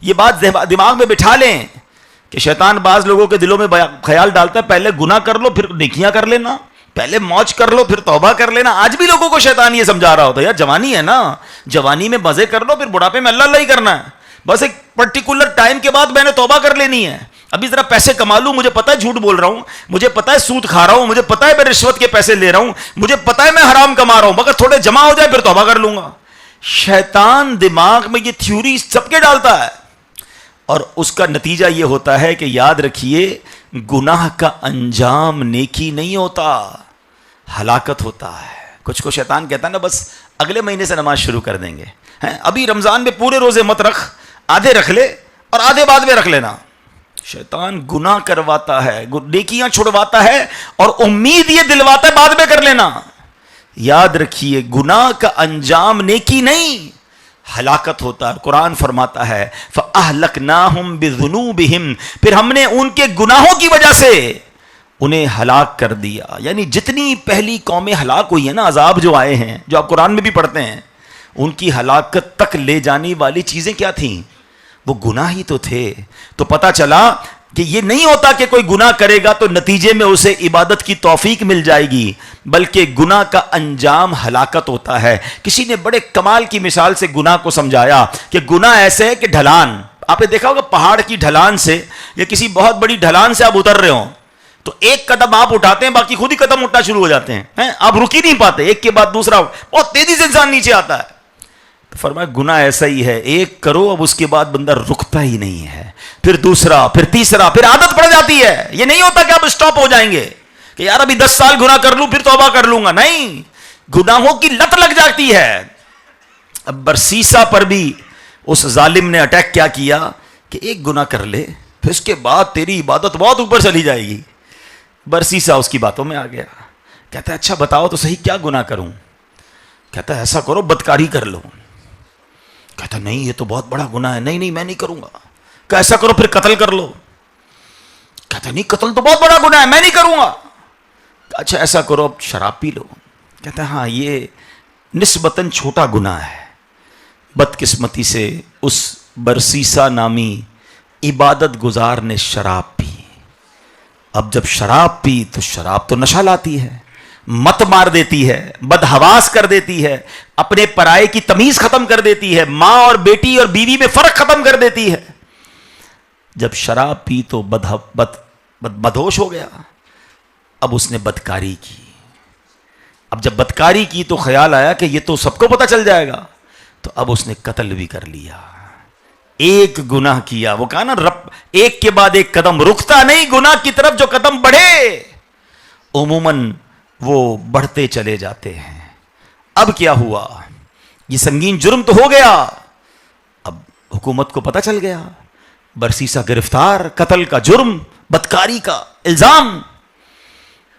یہ بات دماغ میں بٹھا لیں کہ شیطان بعض لوگوں کے دلوں میں خیال ڈالتا ہے پہلے گناہ کر لو پھر نیکیاں کر لینا، پہلے موج کر لو پھر توبہ کر لینا. آج بھی لوگوں کو شیطان یہ سمجھا رہا ہوتا ہے یار جوانی ہے نا، جوانی میں مزے کر لو پھر بڑھاپے میں اللہ اللہ ہی کرنا ہے، بس ایک پرٹیکولر ٹائم کے بعد میں نے توبہ کر لینی ہے. ابھی ذرا پیسے کما لوں، مجھے پتا ہے جھوٹ بول رہا ہوں، مجھے پتا ہے سود کھا رہا ہوں، مجھے پتا ہے میں رشوت کے پیسے لے رہا ہوں، مجھے پتا ہے میں حرام کما رہا ہوں، مگر تھوڑے جمع ہو جائے پھر توبہ کر لوں گا. شیطان دماغ میں یہ تھیوری سب کے ڈالتا ہے، اور اس کا نتیجہ یہ ہوتا ہے کہ یاد رکھیے گناہ کا انجام نیکی نہیں ہوتا، ہلاکت ہوتا ہے. کچھ کو شیطان کہتا ہے نا بس اگلے مہینے سے نماز شروع کر دیں گے، ابھی رمضان میں پورے روزے مت رکھ، آدھے رکھ لے اور آدھے بعد میں رکھ لینا. شیطان گناہ کرواتا ہے، نیکیاں چھڑواتا ہے اور امید یہ دلواتا ہے بعد میں کر لینا. یاد رکھیے گناہ کا انجام نیکی نہیں، ہلاکت ہوتا ہے. قرآن فرماتا ہے فَأَهْلَكْنَاهُمْ بِذُنُوبِهِمْ، پھر ہم نے ان کے گناہوں کی وجہ سے انہیں ہلاک کر دیا. یعنی جتنی پہلی قومیں ہلاک ہوئی ہیں نا، عذاب جو آئے ہیں جو آپ قرآن میں بھی پڑھتے ہیں، ان کی ہلاکت تک لے جانے والی چیزیں کیا تھیں؟ وہ گناہ ہی تو تھے. تو پتا چلا کہ یہ نہیں ہوتا کہ کوئی گناہ کرے گا تو نتیجے میں اسے عبادت کی توفیق مل جائے گی، بلکہ گناہ کا انجام ہلاکت ہوتا ہے. کسی نے بڑے کمال کی مثال سے گناہ کو سمجھایا کہ گناہ ایسے ہے کہ ڈھلان، آپ نے دیکھا ہوگا پہاڑ کی ڈھلان سے یا کسی بہت بڑی ڈھلان سے آپ اتر رہے ہوں تو ایک قدم آپ اٹھاتے ہیں باقی خود ہی قدم اٹھنا شروع ہو جاتے ہیں، آپ رک ہی نہیں پاتے، ایک کے بعد دوسرا بہت تیزی سے انسان نیچے آتا ہے. فرمایا گناہ ایسا ہی ہے، ایک کرو اب اس کے بعد بندہ رکتا ہی نہیں ہے، پھر دوسرا پھر تیسرا، پھر عادت پڑ جاتی ہے. یہ نہیں ہوتا کہ آپ اسٹاپ ہو جائیں گے کہ یار ابھی 10 سال گناہ کر لوں پھر توبہ کر لوں گا، نہیں، گناہوں کی لت لگ جاتی ہے. اب برسیسا پر بھی اس ظالم نے اٹیک کیا کیا کہ ایک گناہ کر لے پھر اس کے بعد تیری عبادت بہت اوپر چلی جائے گی. برسیسا اس کی باتوں میں آ گیا، کہتا ہے اچھا بتاؤ تو صحیح کیا گناہ کروں؟ کہتا ہے ایسا کرو بدکاری کر لو. کہتا نہیں یہ تو بہت بڑا گناہ ہے، نہیں میں نہیں کروں گا. کہ ایسا کرو پھر قتل کر لو. کہتا نہیں قتل تو بہت بڑا گناہ ہے، میں نہیں کروں گا. اچھا ایسا کرو اب شراب پی لو. کہتا ہے ہاں یہ نسبتاً چھوٹا گناہ ہے. بدقسمتی سے اس برسیسا نامی عبادت گزار نے شراب پی. اب جب شراب پی تو شراب تو نشہ لاتی ہے، مت مار دیتی ہے، بدحواس کر دیتی ہے، اپنے پرائے کی تمیز ختم کر دیتی ہے، ماں اور بیٹی اور بیوی میں فرق ختم کر دیتی ہے. جب شراب پی تو بدہوش ہو گیا. اب اس نے بدکاری کی. اب جب بدکاری کی تو خیال آیا کہ یہ تو سب کو پتہ چل جائے گا، تو اب اس نے قتل بھی کر لیا. ایک گناہ کیا، وہ کہا نا رب ایک کے بعد ایک قدم رکتا نہیں، گناہ کی طرف جو قدم بڑھے عموماً وہ بڑھتے چلے جاتے ہیں. اب کیا ہوا؟ یہ سنگین جرم تو ہو گیا. اب حکومت کو پتہ چل گیا، برسیسا گرفتار، قتل کا جرم، بدکاری کا الزام.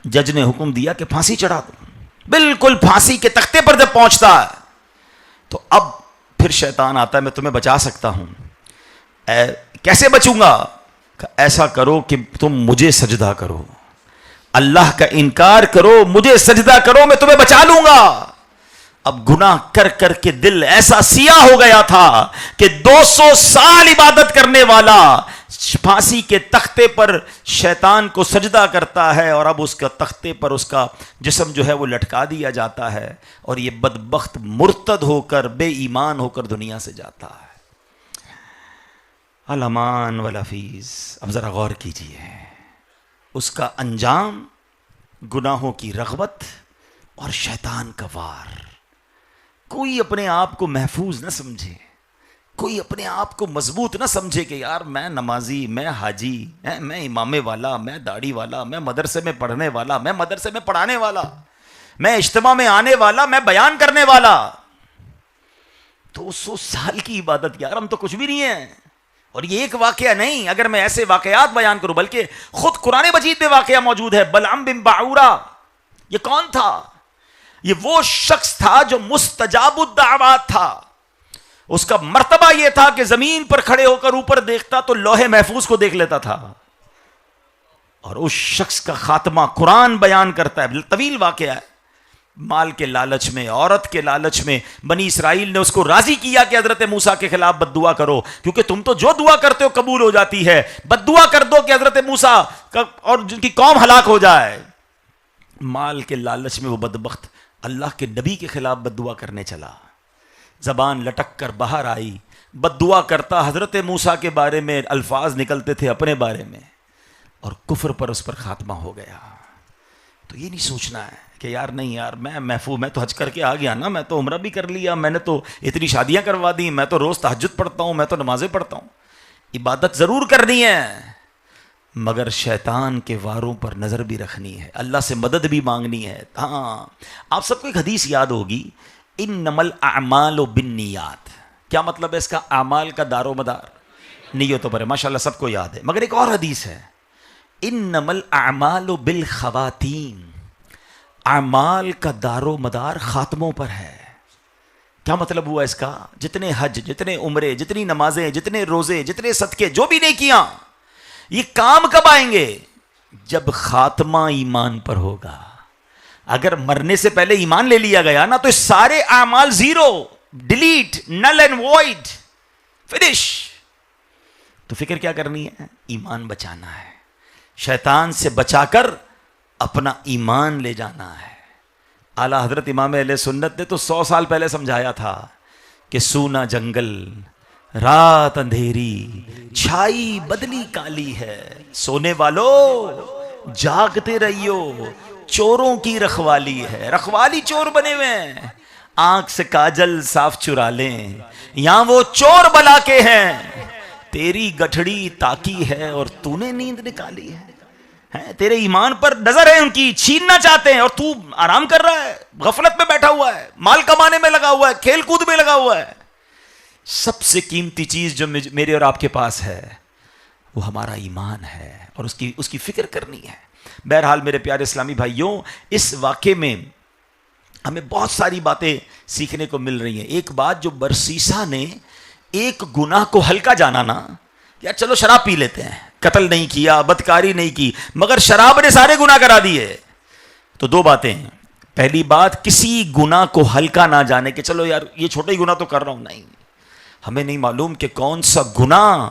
جج نے حکم دیا کہ پھانسی چڑھا دو. بالکل پھانسی کے تختے پر جب پہنچتا ہے تو اب پھر شیطان آتا ہے میں تمہیں بچا سکتا ہوں. کیسے بچوں گا؟ ایسا کرو کہ تم مجھے سجدہ کرو، اللہ کا انکار کرو، مجھے سجدہ کرو، میں تمہیں بچا لوں گا. اب گناہ کر کر کے دل ایسا سیاہ ہو گیا تھا کہ 200 سال عبادت کرنے والا پھانسی کے تختے پر شیطان کو سجدہ کرتا ہے اور اب اس کا تختے پر اس کا جسم جو ہے وہ لٹکا دیا جاتا ہے اور یہ بدبخت مرتد ہو کر بے ایمان ہو کر دنیا سے جاتا ہے. الامان والحفیظ. اب ذرا غور کیجیے، اس کا انجام گناہوں کی رغبت اور شیطان کا وار. کوئی اپنے آپ کو محفوظ نہ سمجھے، کوئی اپنے آپ کو مضبوط نہ سمجھے کہ یار میں نمازی، میں حاجی، میں امام والا، میں داڑھی والا، میں مدرسے میں پڑھنے والا، میں مدرسے میں پڑھانے والا، میں اجتماع میں آنے والا، میں بیان کرنے والا. 200 سال کی عبادت، یار ہم تو کچھ بھی نہیں ہیں. اور یہ ایک واقعہ نہیں، اگر میں ایسے واقعات بیان کروں، بلکہ خود قرآن مجید میں واقعہ موجود ہے. بلعام بن باعورہ، یہ کون تھا؟ یہ وہ شخص تھا جو مستجاب الدعوات تھا. اس کا مرتبہ یہ تھا کہ زمین پر کھڑے ہو کر اوپر دیکھتا تو لوح محفوظ کو دیکھ لیتا تھا. اور اس شخص کا خاتمہ قرآن بیان کرتا ہے، طویل واقعہ ہے. مال کے لالچ میں، عورت کے لالچ میں بنی اسرائیل نے اس کو راضی کیا کہ حضرت موسیٰ کے خلاف بد دعا کرو، کیونکہ تم تو جو دعا کرتے ہو قبول ہو جاتی ہے، بد دعا کر دو کہ حضرت موسیٰ اور جن کی قوم ہلاک ہو جائے۔ مال کے لالچ میں وہ بدبخت اللہ کے نبی کے خلاف بد دعا کرنے چلا، زبان لٹک کر باہر آئی، بد دعا کرتا، حضرت موسیٰ کے بارے میں الفاظ نکلتے تھے اپنے بارے میں، اور کفر پر اس پر خاتمہ ہو گیا۔ تو یہ نہیں سوچنا ہے کہ یار نہیں یار میں محفوظ، میں تو حج کر کے آ گیا نا، میں تو عمرہ بھی کر لیا، میں نے تو اتنی شادیاں کروا دی، میں تو روز تہجد پڑھتا ہوں، میں تو نمازیں پڑھتا ہوں۔ عبادت ضرور کرنی ہے، مگر شیطان کے واروں پر نظر بھی رکھنی ہے، اللہ سے مدد بھی مانگنی ہے۔ ہاں، آپ سب کو ایک حدیث یاد ہوگی، انما الاعمال بالنیات۔ کیا مطلب ہے اس کا؟ اعمال کا دار و مدار نیتوں پر ہے، ماشاءاللہ سب کو یاد ہے۔ مگر ایک اور حدیث ہے، انما الاعمال بالخواتیم، اعمال کا دار و مدار خاتموں پر ہے۔ کیا مطلب ہوا اس کا؟ جتنے حج، جتنے عمرے، جتنی نمازیں، جتنے روزے، جتنے صدقے، جو بھی نیکیاں، یہ کام کب آئیں گے؟ جب خاتمہ ایمان پر ہوگا۔ اگر مرنے سے پہلے ایمان لے لیا گیا نا تو سارے اعمال zero, delete, null and void, finish. تو فکر کیا کرنی ہے؟ ایمان بچانا ہے، شیطان سے بچا کر اپنا ایمان لے جانا ہے۔ اعلیٰ حضرت امام اہل سنت نے تو 100 سال پہلے سمجھایا تھا کہ سونا جنگل، رات اندھیری، چھائی بدلی کالی ہے، سونے والو جاگتے رہیو، چوروں کی رکھوالی ہے۔ رکھوالی چور بنے ہوئے ہیں، آنکھ سے کاجل صاف چرا لیں، یہاں وہ چور بلا کے ہیں، تیری گٹھڑی تاکی ہے اور تو نے نیند نکالی ہے۔ تیرے ایمان پر نظر ہے ان کی، چھیننا چاہتے ہیں، اور تو آرام کر رہا ہے، غفلت میں بیٹھا ہوا ہے، مال کمانے میں لگا ہوا ہے، کھیل کود میں لگا ہوا ہے۔ سب سے قیمتی چیز جو میرے اور آپ کے پاس ہے وہ ہمارا ایمان ہے، اور اس کی فکر کرنی ہے۔ بہرحال میرے پیارے اسلامی بھائیوں، اس واقعے میں ہمیں بہت ساری باتیں سیکھنے کو مل رہی ہیں۔ ایک بات، جو برسیسا نے ایک گناہ کو ہلکا جانا نا، یار چلو شراب پی لیتے ہیں، قتل نہیں کیا، بدکاری نہیں کی، مگر شراب نے سارے گناہ کرا دیے۔ تو دو باتیں ہیں، پہلی بات، کسی گناہ کو ہلکا نہ جانے کہ چلو یار یہ چھوٹا ہی گناہ تو کر رہا ہوں، نہیں، ہمیں نہیں معلوم کہ کون سا گناہ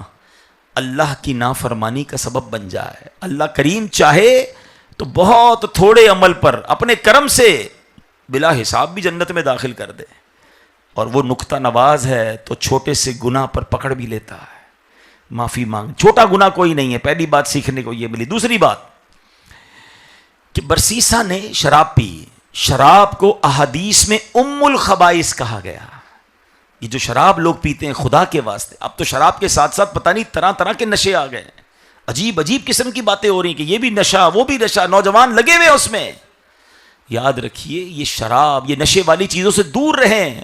اللہ کی نافرمانی کا سبب بن جائے۔ اللہ کریم چاہے تو بہت تھوڑے عمل پر اپنے کرم سے بلا حساب بھی جنت میں داخل کر دے، اور وہ نکتہ نواز ہے تو چھوٹے سے گناہ پر پکڑ بھی لیتا ہے، معافی مانگ، چھوٹا گناہ کوئی نہیں ہے۔ پہلی بات سیکھنے کو یہ ملی۔ دوسری بات کہ برسیسا نے شراب پی، شراب کو احادیث میں ام الخبائث کہا گیا۔ یہ جو شراب لوگ پیتے ہیں خدا کے واسطے، اب تو شراب کے ساتھ ساتھ پتہ نہیں طرح طرح کے نشے آ گئے ہیں، عجیب عجیب قسم کی باتیں ہو رہی ہیں کہ یہ بھی نشہ وہ بھی نشہ، نوجوان لگے ہوئے اس میں۔ یاد رکھیے، یہ شراب، یہ نشے والی چیزوں سے دور رہیں۔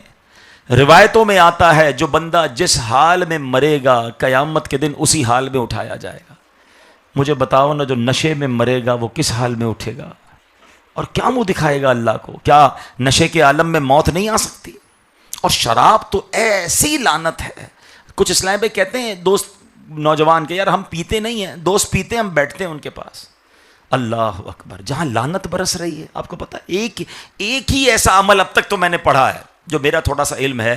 روایتوں میں آتا ہے جو بندہ جس حال میں مرے گا قیامت کے دن اسی حال میں اٹھایا جائے گا۔ مجھے بتاؤ نا، جو نشے میں مرے گا وہ کس حال میں اٹھے گا اور کیا منہ دکھائے گا اللہ کو؟ کیا نشے کے عالم میں موت نہیں آ سکتی؟ اور شراب تو ایسی لعنت ہے۔ کچھ اسلام پہ کہتے ہیں دوست نوجوان کے، یار ہم پیتے نہیں ہیں، دوست پیتے ہیں، ہم بیٹھتے ہیں ان کے پاس۔ اللہ اکبر، جہاں لعنت برس رہی ہے۔ آپ کو پتا ہے ایک ہی ایسا عمل اب تک تو میں نے پڑھا ہے جو میرا تھوڑا سا علم ہے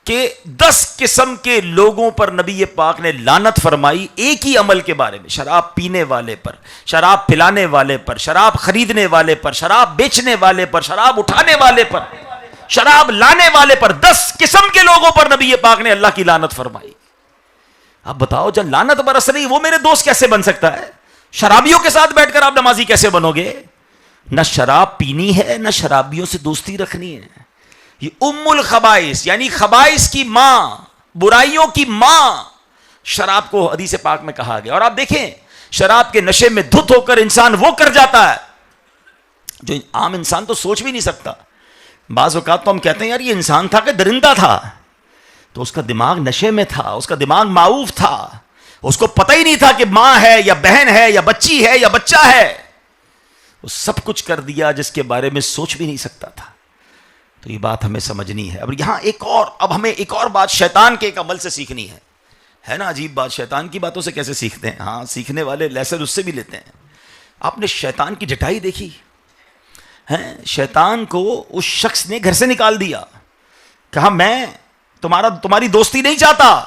کہ 10 قسم کے لوگوں پر نبی پاک نے لعنت فرمائی ایک ہی عمل کے بارے میں، شراب پینے والے پر، شراب پلانے والے پر، شراب خریدنے والے پر، شراب بیچنے والے پر، شراب اٹھانے والے پر، شراب لانے والے پر، 10 قسم کے لوگوں پر نبی پاک نے اللہ کی لعنت فرمائی۔ اب بتاؤ، جب لعنت برس رہی وہ میرے دوست کیسے بن سکتا ہے؟ شرابیوں کے ساتھ بیٹھ کر آپ نمازی کیسے بنو گے؟ نہ شراب پینی ہے، نہ شرابیوں سے دوستی رکھنی ہے۔ یہ ام الخبائث یعنی خبائث کی ماں، برائیوں کی ماں، شراب کو حدیث پاک میں کہا گیا۔ اور آپ دیکھیں، شراب کے نشے میں دھت ہو کر انسان وہ کر جاتا ہے جو عام انسان تو سوچ بھی نہیں سکتا۔ بعض اوقات تو ہم کہتے ہیں یار یہ انسان تھا کہ درندہ تھا، تو اس کا دماغ نشے میں تھا، اس کا دماغ معوف تھا، اس کو پتہ ہی نہیں تھا کہ ماں ہے یا بہن ہے یا بچی ہے یا بچہ ہے، وہ سب کچھ کر دیا جس کے بارے میں سوچ بھی نہیں سکتا تھا۔ تو یہ بات ہمیں سمجھنی ہے۔ اب یہاں اب ہمیں ایک اور بات شیطان کے ایک عمل سے سیکھنی ہے نا؟ عجیب بات، شیطان کی باتوں سے کیسے سیکھتے ہیں؟ ہاں، سیکھنے والے لیسن اس سے بھی لیتے ہیں۔ آپ نے شیطان کی ڈٹائی دیکھی؟ شیطان کو اس شخص نے گھر سے نکال دیا, کہا میں تمہاری دوستی نہیں چاہتا,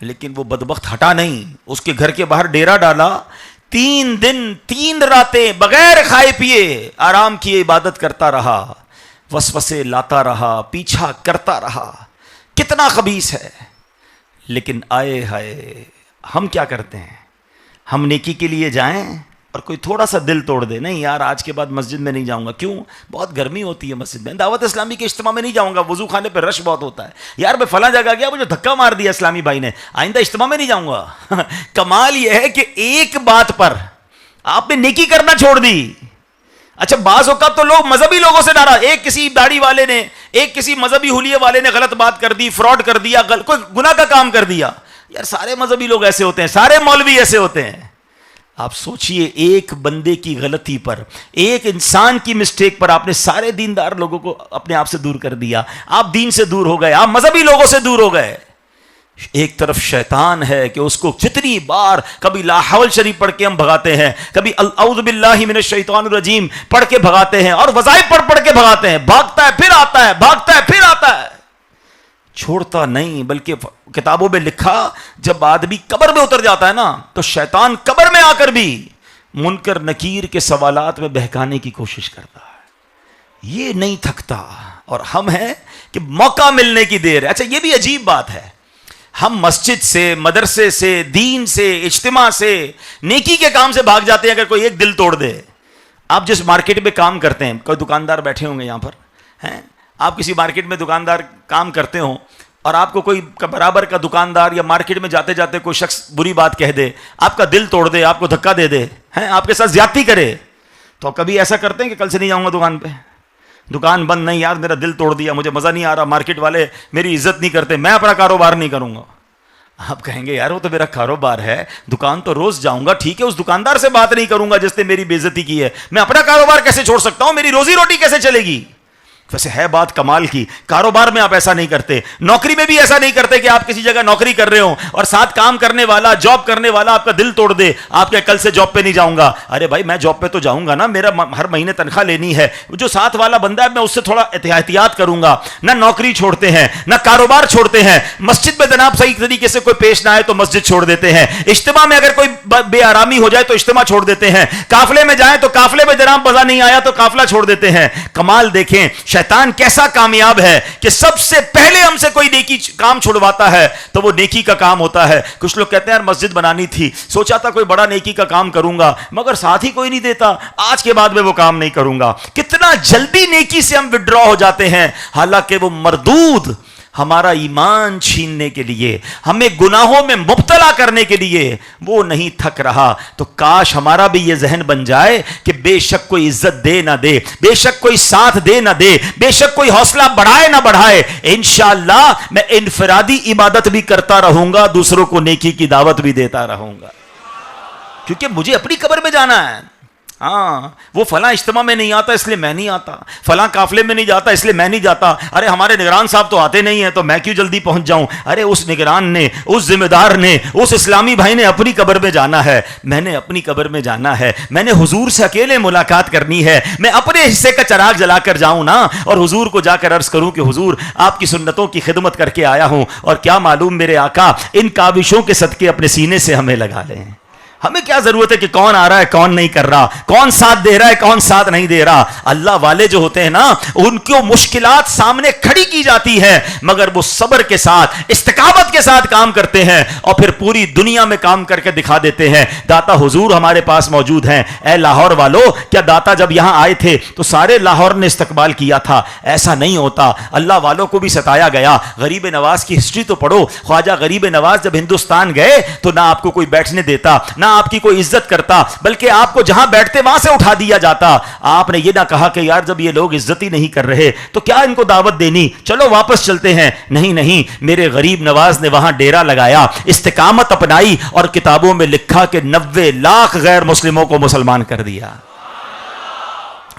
لیکن وہ بدبخت ہٹا نہیں, اس کے گھر کے باہر ڈیرا ڈالا, 3 دن 3 راتیں بغیر کھائے پیے آرام کیے عبادت کرتا رہا, وسوسے لاتا رہا, پیچھا کرتا رہا. کتنا خبیث ہے. لیکن آئے ہائے ہم کیا کرتے ہیں, ہم نیکی کے لیے جائیں اور کوئی تھوڑا سا دل توڑ دے, نہیں یار آج کے بعد مسجد میں نہیں جاؤں گا, کیوں, بہت گرمی ہوتی ہے مسجد میں, دعوت اسلامی کے اجتماع میں نہیں جاؤں گا, وضو خانے پہ رش بہت ہوتا ہے, یار میں فلاں جگہ گیا مجھے دھکا مار دیا اسلامی بھائی نے, آئندہ اجتماع میں نہیں جاؤں گا. کمال یہ ہے کہ ایک بات پر آپ نے نیکی کرنا چھوڑ دی. اچھا بعض اوقات تو لوگ مذہبی لوگوں سے ناراض, ایک کسی داڑھی والے نے, ایک کسی مذہبی حلیے والے نے غلط بات کر دی, فراڈ کر دیا, کوئی گناہ کا کام کر دیا. یار سارے مذہبی لوگ ایسے ہوتے ہیں, سارے مولوی ایسے ہوتے ہیں. آپ سوچئے ایک بندے کی غلطی پر, ایک انسان کی مسٹیک پر آپ نے سارے دیندار لوگوں کو اپنے آپ سے دور کر دیا. آپ دین سے دور ہو گئے, آپ مذہبی لوگوں سے دور ہو گئے. ایک طرف شیطان ہے کہ اس کو جتنی بار کبھی لا حول شریف پڑھ کے ہم بھگاتے ہیں, کبھی اعوذ باللہ من الشیطان الرجیم پڑھ کے بھگاتے ہیں, اور وظائف پڑھ کے بھگاتے ہیں, بھاگتا ہے پھر آتا ہے, بھاگتا ہے پھر آتا ہے, چھوڑتا نہیں. بلکہ کتابوں میں لکھا جب آدمی قبر میں اتر جاتا ہے نا تو شیطان قبر میں آ کر بھی منکر نکیر کے سوالات میں بہکانے کی کوشش کرتا ہے. یہ نہیں تھکتا, اور ہم ہیں کہ موقع ملنے کی دیر ہے. اچھا یہ بھی عجیب بات ہے, ہم مسجد سے, مدرسے سے, دین سے, اجتماع سے, نیکی کے کام سے بھاگ جاتے ہیں اگر کوئی ایک دل توڑ دے. آپ جس مارکیٹ میں کام کرتے ہیں, کوئی دکاندار بیٹھے ہوں گے یہاں پر ہیں, آپ کسی مارکیٹ میں دکاندار کام کرتے ہوں اور آپ کو کوئی برابر کا دکاندار یا مارکیٹ میں جاتے جاتے کوئی شخص بری بات کہہ دے, آپ کا دل توڑ دے, آپ کو دھکا دے دے, ہیں آپ کے ساتھ زیادتی کرے, تو کبھی ایسا کرتے ہیں کہ کل سے نہیں جاؤں گا دکان پہ, دکان بند, نہیں یار میرا دل توڑ دیا, مجھے مزہ نہیں آ رہا, مارکیٹ والے میری عزت نہیں کرتے, میں اپنا کاروبار نہیں کروں گا. آپ کہیں گے یار وہ تو میرا کاروبار ہے, دکان تو روز جاؤں گا, ٹھیک ہے اس دکاندار سے بات نہیں کروں گا جس نے میری بے عزتی کی ہے, میں اپنا کاروبار کیسے چھوڑ سکتا ہوں, میری روزی روٹی کیسے چلے گی. ویسے ہے بات کمال کی, کاروبار میں آپ ایسا نہیں کرتے, نوکری میں بھی ایسا نہیں کرتے کہ آپ کسی جگہ نوکری کر رہے ہوں اور ساتھ کام کرنے والا, جاب کرنے والا آپ کا دل توڑ دے, آپ کے کل سے جاب پہ نہیں جاؤں گا. ارے بھائی میں جاب پہ تو جاؤں گا نا, میرا ہر مہینے تنخواہ لینی ہے, جو ساتھ والا بندہ ہے میں اس سے تھوڑا احتیاط کروں گا. نہ نوکری چھوڑتے ہیں, نہ کاروبار چھوڑتے ہیں, مسجد میں جناب صحیح طریقے سے کوئی پیش نہ آئے تو مسجد چھوڑ دیتے ہیں, اجتماع میں اگر کوئی بے آرامی ہو جائے تو اجتماع چھوڑ دیتے ہیں, قافلے میں جائیں تو قافلے میں جناب مزہ نہیں آیا تو قافلہ چھوڑ دیتے ہیں. کمال دیکھیں شیطان کیسا کامیاب ہے کہ سب سے پہلے ہم سے کوئی نیکی کام چھڑواتا ہے تو وہ نیکی کا کام ہوتا ہے. کچھ لوگ کہتے ہیں یار مسجد بنانی تھی, سوچا تھا کوئی بڑا نیکی کا کام کروں گا, مگر ساتھ ہی کوئی نہیں دیتا, آج کے بعد میں وہ کام نہیں کروں گا. کتنا جلدی نیکی سے ہم وڈرا ہو جاتے ہیں, حالانکہ وہ مردود ہمارا ایمان چھیننے کے لیے, ہمیں گناہوں میں مبتلا کرنے کے لیے وہ نہیں تھک رہا. تو کاش ہمارا بھی یہ ذہن بن جائے کہ بے شک کوئی عزت دے نہ دے, بے شک کوئی ساتھ دے نہ دے, بے شک کوئی حوصلہ بڑھائے نہ بڑھائے, انشاءاللہ میں انفرادی عبادت بھی کرتا رہوں گا, دوسروں کو نیکی کی دعوت بھی دیتا رہوں گا, کیونکہ مجھے اپنی قبر میں جانا ہے. ہاں وہ فلاں اجتماع میں نہیں آتا اس لیے میں نہیں آتا, فلاں قافلے میں نہیں جاتا اس لیے میں نہیں جاتا, ارے ہمارے نگران صاحب تو آتے نہیں ہیں تو میں کیوں جلدی پہنچ جاؤں. ارے اس نگران نے, اس ذمہ دار نے, اس اسلامی بھائی نے اپنی قبر میں جانا ہے, میں نے اپنی قبر میں جانا ہے, میں نے حضور سے اکیلے ملاقات کرنی ہے, میں اپنے حصے کا چراغ جلا کر جاؤں نا اور حضور کو جا کر عرض کروں کہ حضور آپ کی سنتوں کی خدمت کر کے آیا ہوں, اور کیا معلوم میرے آقا ان کاوشوں کے صدقے اپنے سینے سے ہمیں لگا لیں. ہمیں کیا ضرورت ہے کہ کون آ رہا ہے کون نہیں کر رہا, کون ساتھ دے رہا ہے کون ساتھ نہیں دے رہا. اللہ والے جو ہوتے ہیں نا ان کو مشکلات سامنے کھڑی کی جاتی ہے مگر وہ صبر کے ساتھ, استقامت کے ساتھ کام کرتے ہیں اور پھر پوری دنیا میں کام کر کے دکھا دیتے ہیں. داتا حضور ہمارے پاس موجود ہیں. اے لاہور والو, کیا داتا جب یہاں آئے تھے تو سارے لاہور نے استقبال کیا تھا؟ ایسا نہیں ہوتا. اللہ والوں کو بھی ستایا گیا. غریب نواز کی ہسٹری تو پڑھو. خواجہ غریب نواز جب ہندوستان گئے تو نہ آپ کو کوئی بیٹھنے دیتا, نہ آپ کی کوئی عزت کرتا, بلکہ آپ کو جہاں بیٹھتے وہاں سے اٹھا دیا جاتا. آپ نے یہ نہ کہا کہ یار جب یہ لوگ عزت ہی نہیں کر رہے تو کیا ان کو دعوت دینی, چلو واپس چلتے ہیں. نہیں نہیں, میرے غریب نواز نے وہاں ڈیرا لگایا, استقامت اپنائی اور کتابوں میں لکھا کہ 90 لاکھ غیر مسلموں کو مسلمان کر دیا.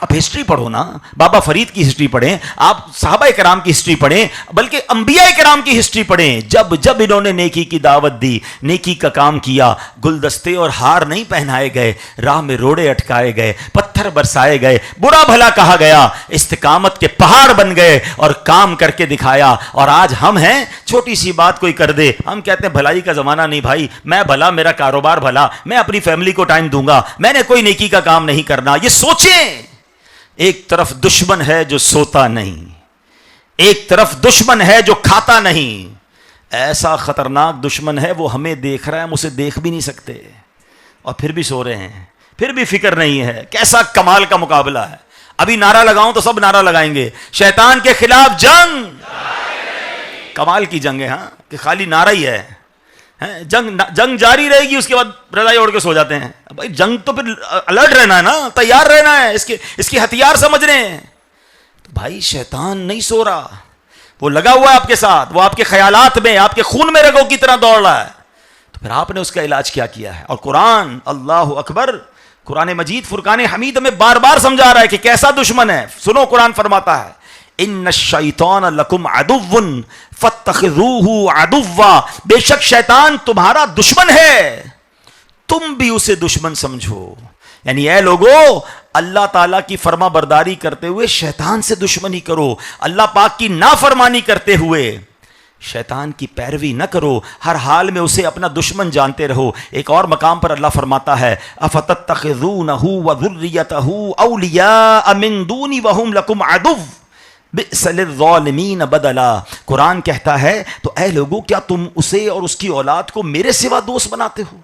آپ ہسٹری پڑھو نا, بابا فرید کی ہسٹری پڑھیں, آپ صحابہ کرام کی ہسٹری پڑھیں, بلکہ انبیاء کرام کی ہسٹری پڑھیں. جب جب انہوں نے نیکی کی دعوت دی, نیکی کا کام کیا, گلدستے اور ہار نہیں پہنائے گئے, راہ میں روڑے اٹکائے گئے, پتھر برسائے گئے, برا بھلا کہا گیا, استقامت کے پہاڑ بن گئے اور کام کر کے دکھایا. اور آج ہم ہیں, چھوٹی سی بات کوئی کر دے, ہم کہتے ہیں بھلائی کا زمانہ نہیں بھائی, میں بھلا, میرا کاروبار بھلا, میں اپنی فیملی کو ٹائم دوں گا, میں نے کوئی نیکی کا کام نہیں کرنا. یہ سوچیں, ایک طرف دشمن ہے جو سوتا نہیں, ایک طرف دشمن ہے جو کھاتا نہیں. ایسا خطرناک دشمن ہے, وہ ہمیں دیکھ رہا ہے, ہم اسے دیکھ بھی نہیں سکتے, اور پھر بھی سو رہے ہیں, پھر بھی فکر نہیں ہے. کیسا کمال کا مقابلہ ہے. ابھی نعرہ لگاؤں تو سب نعرہ لگائیں گے, شیطان کے خلاف جنگ. کمال کی جنگ ہے ہاں, کہ خالی نعرہ ہی ہے. جنگ جاری رہے گی, اس کے بعد رضائی اوڑھ کے سو جاتے ہیں. بھائی جنگ تو پھر الرٹ رہنا ہے نا, تیار رہنا ہے, اس کے ہتھیار سمجھ رہے ہیں. تو بھائی شیطان نہیں سو رہا, وہ لگا ہوا ہے آپ کے ساتھ, وہ آپ کے خیالات میں, آپ کے خون میں رگوں کی طرح دوڑ رہا ہے. تو پھر آپ نے اس کا علاج کیا کیا ہے. اور قرآن, اللہ اکبر, قرآن مجید فرقان حمید ہمیں بار بار سمجھا رہا ہے کہ کیسا دشمن ہے. سنو, قرآن فرماتا ہے, ان الشیطان لکم عدو فاتخذوہ عدوا, بے شک شیطان تمہارا دشمن ہے, تم بھی اسے دشمن سمجھو. یعنی اے لوگو, اللہ تعالیٰ کی فرما برداری کرتے ہوئے شیطان سے دشمنی کرو, اللہ پاک کی نافرمانی کرتے ہوئے شیطان کی پیروی نہ کرو, ہر حال میں اسے اپنا دشمن جانتے رہو. ایک اور مقام پر اللہ فرماتا ہے, افتتخذونہ وذریتہ اولیاء من دونی وہم لکم عدو بئس للظالمین بدلا. قرآن کہتا ہے, تو اے لوگو کیا تم اسے اور اس کی اولاد کو میرے سوا دوست بناتے ہو,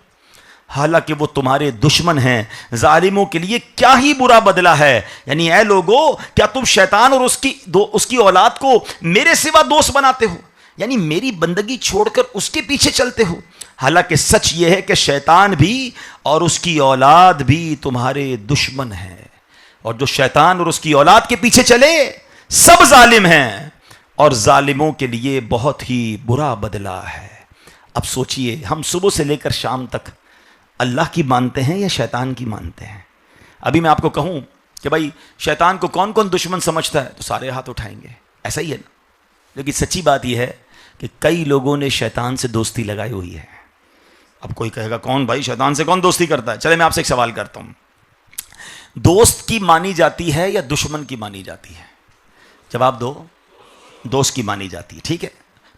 حالانکہ وہ تمہارے دشمن ہیں. ظالموں کے لیے کیا ہی برا بدلہ ہے. یعنی اے لوگو کیا تم شیطان اور اس کی اولاد کو میرے سوا دوست بناتے ہو, یعنی میری بندگی چھوڑ کر اس کے پیچھے چلتے ہو. حالانکہ سچ یہ ہے کہ شیطان بھی اور اس کی اولاد بھی تمہارے دشمن ہیں, اور جو شیطان اور اس کی اولاد کے پیچھے چلے سب ظالم ہیں, اور ظالموں کے لیے بہت ہی برا بدلہ ہے. اب سوچئے, ہم صبح سے لے کر شام تک اللہ کی مانتے ہیں یا شیطان کی مانتے ہیں؟ ابھی میں آپ کو کہوں کہ بھائی شیطان کو کون کون دشمن سمجھتا ہے, تو سارے ہاتھ اٹھائیں گے, ایسا ہی ہے نا. لیکن سچی بات یہ ہے کہ کئی لوگوں نے شیطان سے دوستی لگائی ہوئی ہے. اب کوئی کہے گا کون بھائی شیطان سے کون دوستی کرتا ہے؟ چلے میں آپ سے ایک سوال کرتا ہوں, دوست کی مانی جاتی ہے یا دشمن کی مانی جاتی ہے؟ جواب دو. دوست کی مانی جاتی ہے, ٹھیک ہے.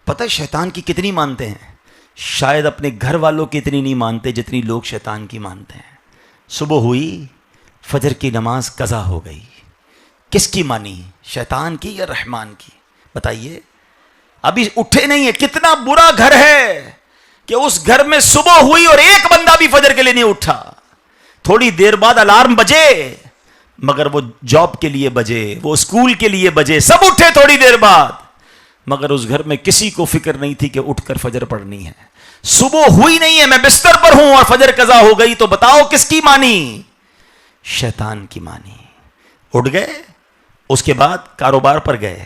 پتہ ہے شیطان کی کتنی مانتے ہیں؟ شاید اپنے گھر والوں کی اتنی نہیں مانتے جتنی لوگ شیطان کی مانتے ہیں. صبح ہوئی, فجر کی نماز قضا ہو گئی, کس کی مانی, شیطان کی یا رحمان کی؟ بتائیے. ابھی اٹھے نہیں ہیں, کتنا برا گھر ہے کہ اس گھر میں صبح ہوئی اور ایک بندہ بھی فجر کے لیے نہیں اٹھا. تھوڑی دیر بعد الارم بجے, مگر وہ جاب کے لیے بجے, وہ اسکول کے لیے بجے, سب اٹھے تھوڑی دیر بعد, مگر اس گھر میں کسی کو فکر نہیں تھی کہ اٹھ کر فجر پڑھنی ہے. صبح ہوئی نہیں ہے, میں بستر پر ہوں اور فجر قضا ہو گئی, تو بتاؤ کس کی مانی؟ شیطان کی مانی. اٹھ گئے, اس کے بعد کاروبار پر گئے,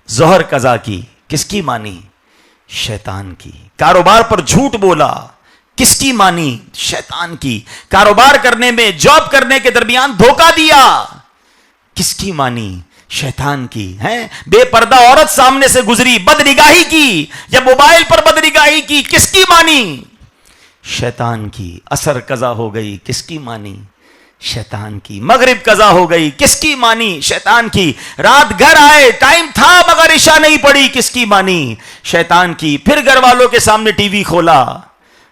ظہر قضا کی, کس کی مانی؟ شیطان کی. کاروبار پر جھوٹ بولا, کس کی مانی؟ شیطان کی. کاروبار کرنے میں, جاب کرنے کے درمیان دھوکہ دیا, کس کی مانی؟ شیطان کی. ہیں بے پردہ عورت سامنے سے گزری, بد نگاہی کی, یا موبائل پر بد نگاہی کی, کس کی مانی؟ شیطان کی. عصر قضا ہو گئی, کس کی مانی؟ شیطان کی. مغرب قضا ہو گئی, کس کی مانی؟ شیطان کی. رات گھر آئے, ٹائم تھا مگر عشاء نہیں پڑی, کس کی مانی؟ شیطان کی. پھر گھر والوں کے سامنے ٹی وی کھولا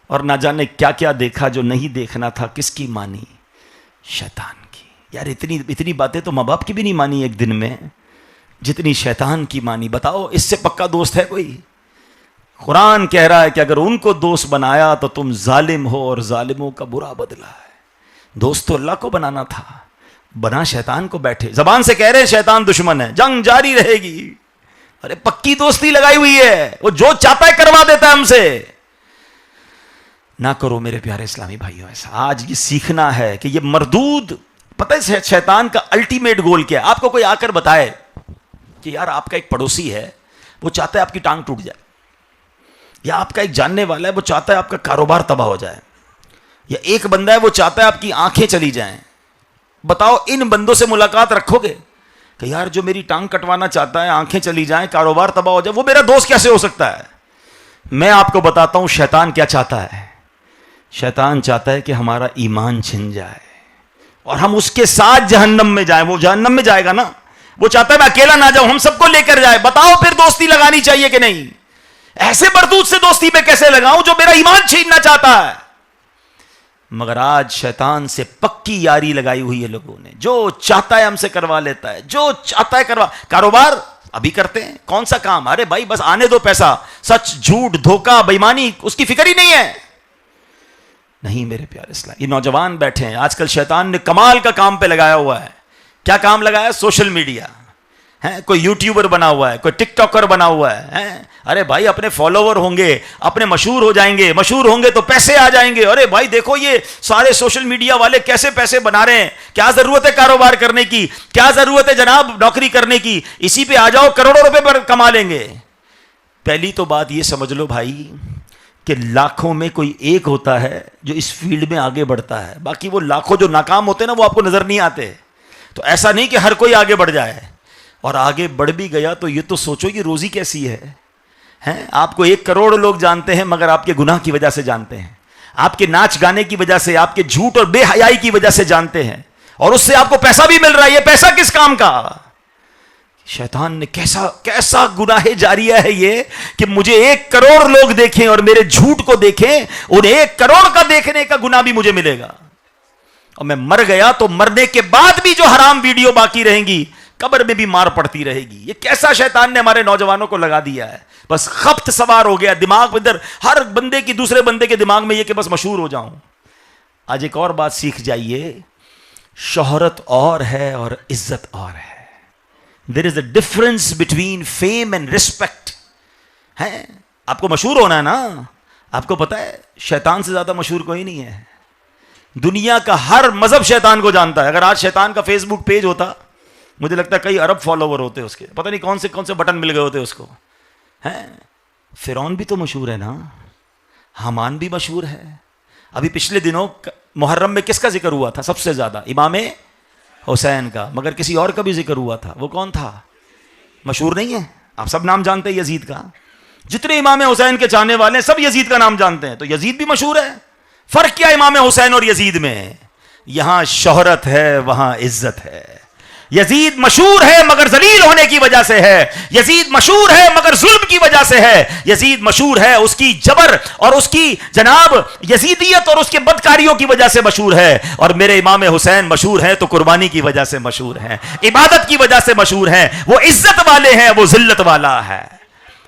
اور نہ جانے کیا کیا دیکھا جو نہیں دیکھنا تھا, کس کی مانی؟ شیطان کی. یار اتنی باتیں تو ماں باپ کی بھی نہیں مانی ایک دن میں, جتنی شیطان کی مانی. بتاؤ اس سے پکا دوست ہے کوئی؟ قرآن کہہ رہا ہے کہ اگر ان کو دوست بنایا تو تم ظالم ہو, اور ظالموں کا برا بدلہ ہے. دوست تو اللہ کو بنانا تھا, بنا شیطان کو بیٹھے. زبان سے کہہ رہے ہیں شیطان دشمن ہے, جنگ جاری رہے گی. ارے پکی دوستی لگائی ہوئی ہے, وہ جو چاہتا ہے کروا دیتا ہے ہم سے. نہ کرو میرے پیارے اسلامی بھائیو ایسا. آج یہ سیکھنا ہے کہ یہ مردود, پتہ ہے شیطان کا الٹیمیٹ گول کیا ہے؟ آپ کو کوئی آ کر بتائے کہ یار آپ کا ایک پڑوسی ہے, وہ چاہتا ہے آپ کی ٹانگ ٹوٹ جائے, یا آپ کا ایک جاننے والا ہے وہ چاہتا ہے آپ کا کاروبار تباہ ہو جائے, یا ایک بندہ ہے وہ چاہتا ہے آپ کی آنکھیں چلی جائیں. بتاؤ ان بندوں سے ملاقات رکھو گے کہ یار جو میری ٹانگ کٹوانا چاہتا ہے, آنکھیں چلی جائیں, کاروبار تباہ ہو جائے, وہ میرا دوست کیسے ہو سکتا ہے؟ میں آپ کو بتاتا ہوں شیطان کیا چاہتا ہے. شیطان چاہتا ہے کہ ہمارا ایمان چھن جائے اور ہم اس کے ساتھ جہنم میں جائیں. وہ جہنم میں جائے گا نا, وہ چاہتا ہے میں اکیلا نہ جاؤں, ہم سب کو لے کر جائے. بتاؤ پھر دوستی لگانی چاہیے کہ نہیں؟ ایسے مردود سے دوستی میں کیسے لگاؤں جو میرا ایمان چھیننا چاہتا ہے؟ مگر آج شیطان سے پکی یاری لگائی ہوئی ہے لوگوں نے. جو چاہتا ہے ہم سے کروا لیتا ہے, جو چاہتا ہے کروا. کاروبار ابھی کرتے ہیں, کون سا کام؟ ارے بھائی بس آنے دو پیسہ. سچ جھوٹ دھوکہ بےایمانی اس کی فکر ہی نہیں ہے. نہیں میرے پیارے اسلام, یہ نوجوان بیٹھے ہیں آج کل شیطان نے کمال کا کام پہ لگایا ہوا ہے. کیا کام لگایا؟ Social media. کوئی یوٹیوبر بنا ہوا ہے, کوئی ٹک ٹاکر بنا ہوا ہے. ارے بھائی اپنے فالوور ہوں گے, اپنے مشہور ہو جائیں گے, مشہور ہوں گے تو پیسے آ جائیں گے. ارے بھائی دیکھو یہ سارے سوشل میڈیا والے کیسے پیسے بنا رہے ہیں. کیا ضرورت ہے کاروبار کرنے کی؟ کیا ضرورت ہے جناب نوکری کرنے کی؟ اسی پہ آ جاؤ, کروڑوں روپے پر کما لیں گے. پہلی تو بات یہ سمجھ لو بھائی کہ لاکھوں میں کوئی ایک ہوتا ہے جو اس فیلڈ میں آگے بڑھتا ہے. باقی وہ لاکھوں جو ناکام ہوتے ہیں نا, وہ آپ کو نظر نہیں آتے. تو ایسا نہیں کہ ہر کوئی آگے بڑھ جائے, اور آگے بڑھ بھی گیا تو یہ تو سوچو کہ روزی کیسی ہے. آپ کو 1 کروڑ لوگ جانتے ہیں مگر آپ کے گناہ کی وجہ سے جانتے ہیں, آپ کے ناچ گانے کی وجہ سے, آپ کے جھوٹ اور بے حیائی کی وجہ سے جانتے ہیں, اور اس سے آپ کو پیسہ بھی مل رہا ہے. یہ پیسہ کس کام کا؟ شیطان نے کیسا گناہ جاریہ ہے یہ کہ مجھے 1 کروڑ لوگ دیکھیں اور میرے جھوٹ کو دیکھیں, انہیں 1 کروڑ کا دیکھنے کا گناہ بھی مجھے ملے گا. اور میں مر گیا تو مرنے کے بعد بھی جو حرام ویڈیو باقی رہیں گی, قبر میں بھی مار پڑتی رہے گی. یہ کیسا شیطان نے ہمارے نوجوانوں کو لگا دیا ہے. بس خبط سوار ہو گیا دماغ ادھر, ہر بندے کی دوسرے بندے کے دماغ میں یہ کہ بس مشہور ہو جاؤں. آج ایک اور بات سیکھ جائیے, شہرت اور ہے اور عزت اور ہے. There is a difference between fame and respect. آپ کو مشہور ہونا ہے نا, آپ کو پتا ہے شیطان سے زیادہ مشہور کوئی نہیں ہے. دنیا کا ہر مذہب شیطان کو جانتا ہے. اگر آج شیطان کا فیس بک پیج ہوتا, مجھے لگتا ہے کئی ارب فالوور ہوتے اس کے, پتہ نہیں کون سے بٹن مل گئے ہوتے اس کو. فرعون بھی تو مشہور ہے نا, حامان بھی مشہور ہے. ابھی پچھلے دنوں محرم میں کس کا ذکر ہوا تھا سب سے زیادہ؟ امام حسین کا. مگر کسی اور کا بھی ذکر ہوا تھا, وہ کون تھا؟ مشہور نہیں ہے؟ آپ سب نام جانتے ہیں یزید کا. جتنے امام حسین کے چاہنے والے ہیں سب یزید کا نام جانتے ہیں. تو یزید بھی مشہور ہے. فرق کیا امام حسین اور یزید میں؟ یہاں شہرت ہے, وہاں عزت ہے. یزید مشہور ہے مگر ذلیل ہونے کی وجہ سے ہے. یزید مشہور ہے مگر ظلم کی وجہ سے ہے. یزید مشہور ہے اس کی جبر اور اس کی جناب یزیدیت اور اس کے بدکاریوں کی وجہ سے مشہور ہے. اور میرے امام حسین مشہور ہیں تو قربانی کی وجہ سے مشہور ہیں, عبادت کی وجہ سے مشہور ہیں. وہ عزت والے ہیں, وہ ذلت والا ہے.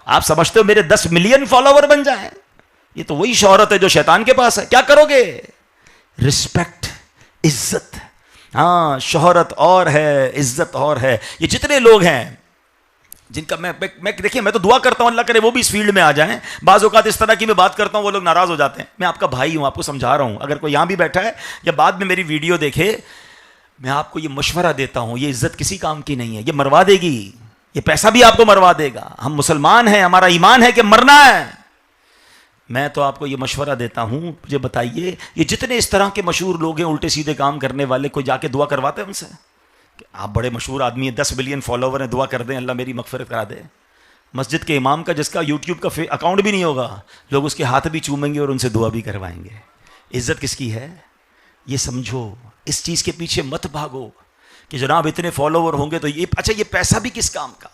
آپ سمجھتے ہو میرے 10 ملین فالوور بن جائیں؟ یہ تو وہی شہرت ہے جو شیطان کے پاس ہے. کیا کرو گے؟ رسپیکٹ, عزت. ہاں شہرت اور ہے, عزت اور ہے. یہ جتنے لوگ ہیں جن کا میں دیکھیں, میں تو دعا کرتا ہوں اللہ کرے وہ بھی اس فیلڈ میں آ جائیں. بعض اوقات اس طرح کی میں بات کرتا ہوں وہ لوگ ناراض ہو جاتے ہیں. میں آپ کا بھائی ہوں, آپ کو سمجھا رہا ہوں. اگر کوئی یہاں بھی بیٹھا ہے یا بعد میں میری ویڈیو دیکھے, میں آپ کو یہ مشورہ دیتا ہوں, یہ عزت کسی کام کی نہیں ہے. یہ مروا دے گی, یہ پیسہ بھی آپ کو مروا دے گا. ہم مسلمان ہیں, ہمارا ایمان ہے کہ مرنا ہے. میں تو آپ کو یہ مشورہ دیتا ہوں, مجھے بتائیے یہ جتنے اس طرح کے مشہور لوگ ہیں الٹے سیدھے کام کرنے والے, کوئی جا کے دعا کرواتے ہیں ان سے کہ آپ بڑے مشہور آدمی ہیں, 10 ملین فالوور ہیں, دعا کر دیں اللہ میری مغفرت کرا دے. مسجد کے امام کا جس کا یوٹیوب کا اکاؤنٹ بھی نہیں ہوگا, لوگ اس کے ہاتھ بھی چومیں گے اور ان سے دعا بھی کروائیں گے. عزت کس کی ہے یہ سمجھو. اس چیز کے پیچھے مت بھاگو کہ جناب اتنے فالوور ہوں گے تو یہ اچھا یہ پیسہ بھی کس کام کا.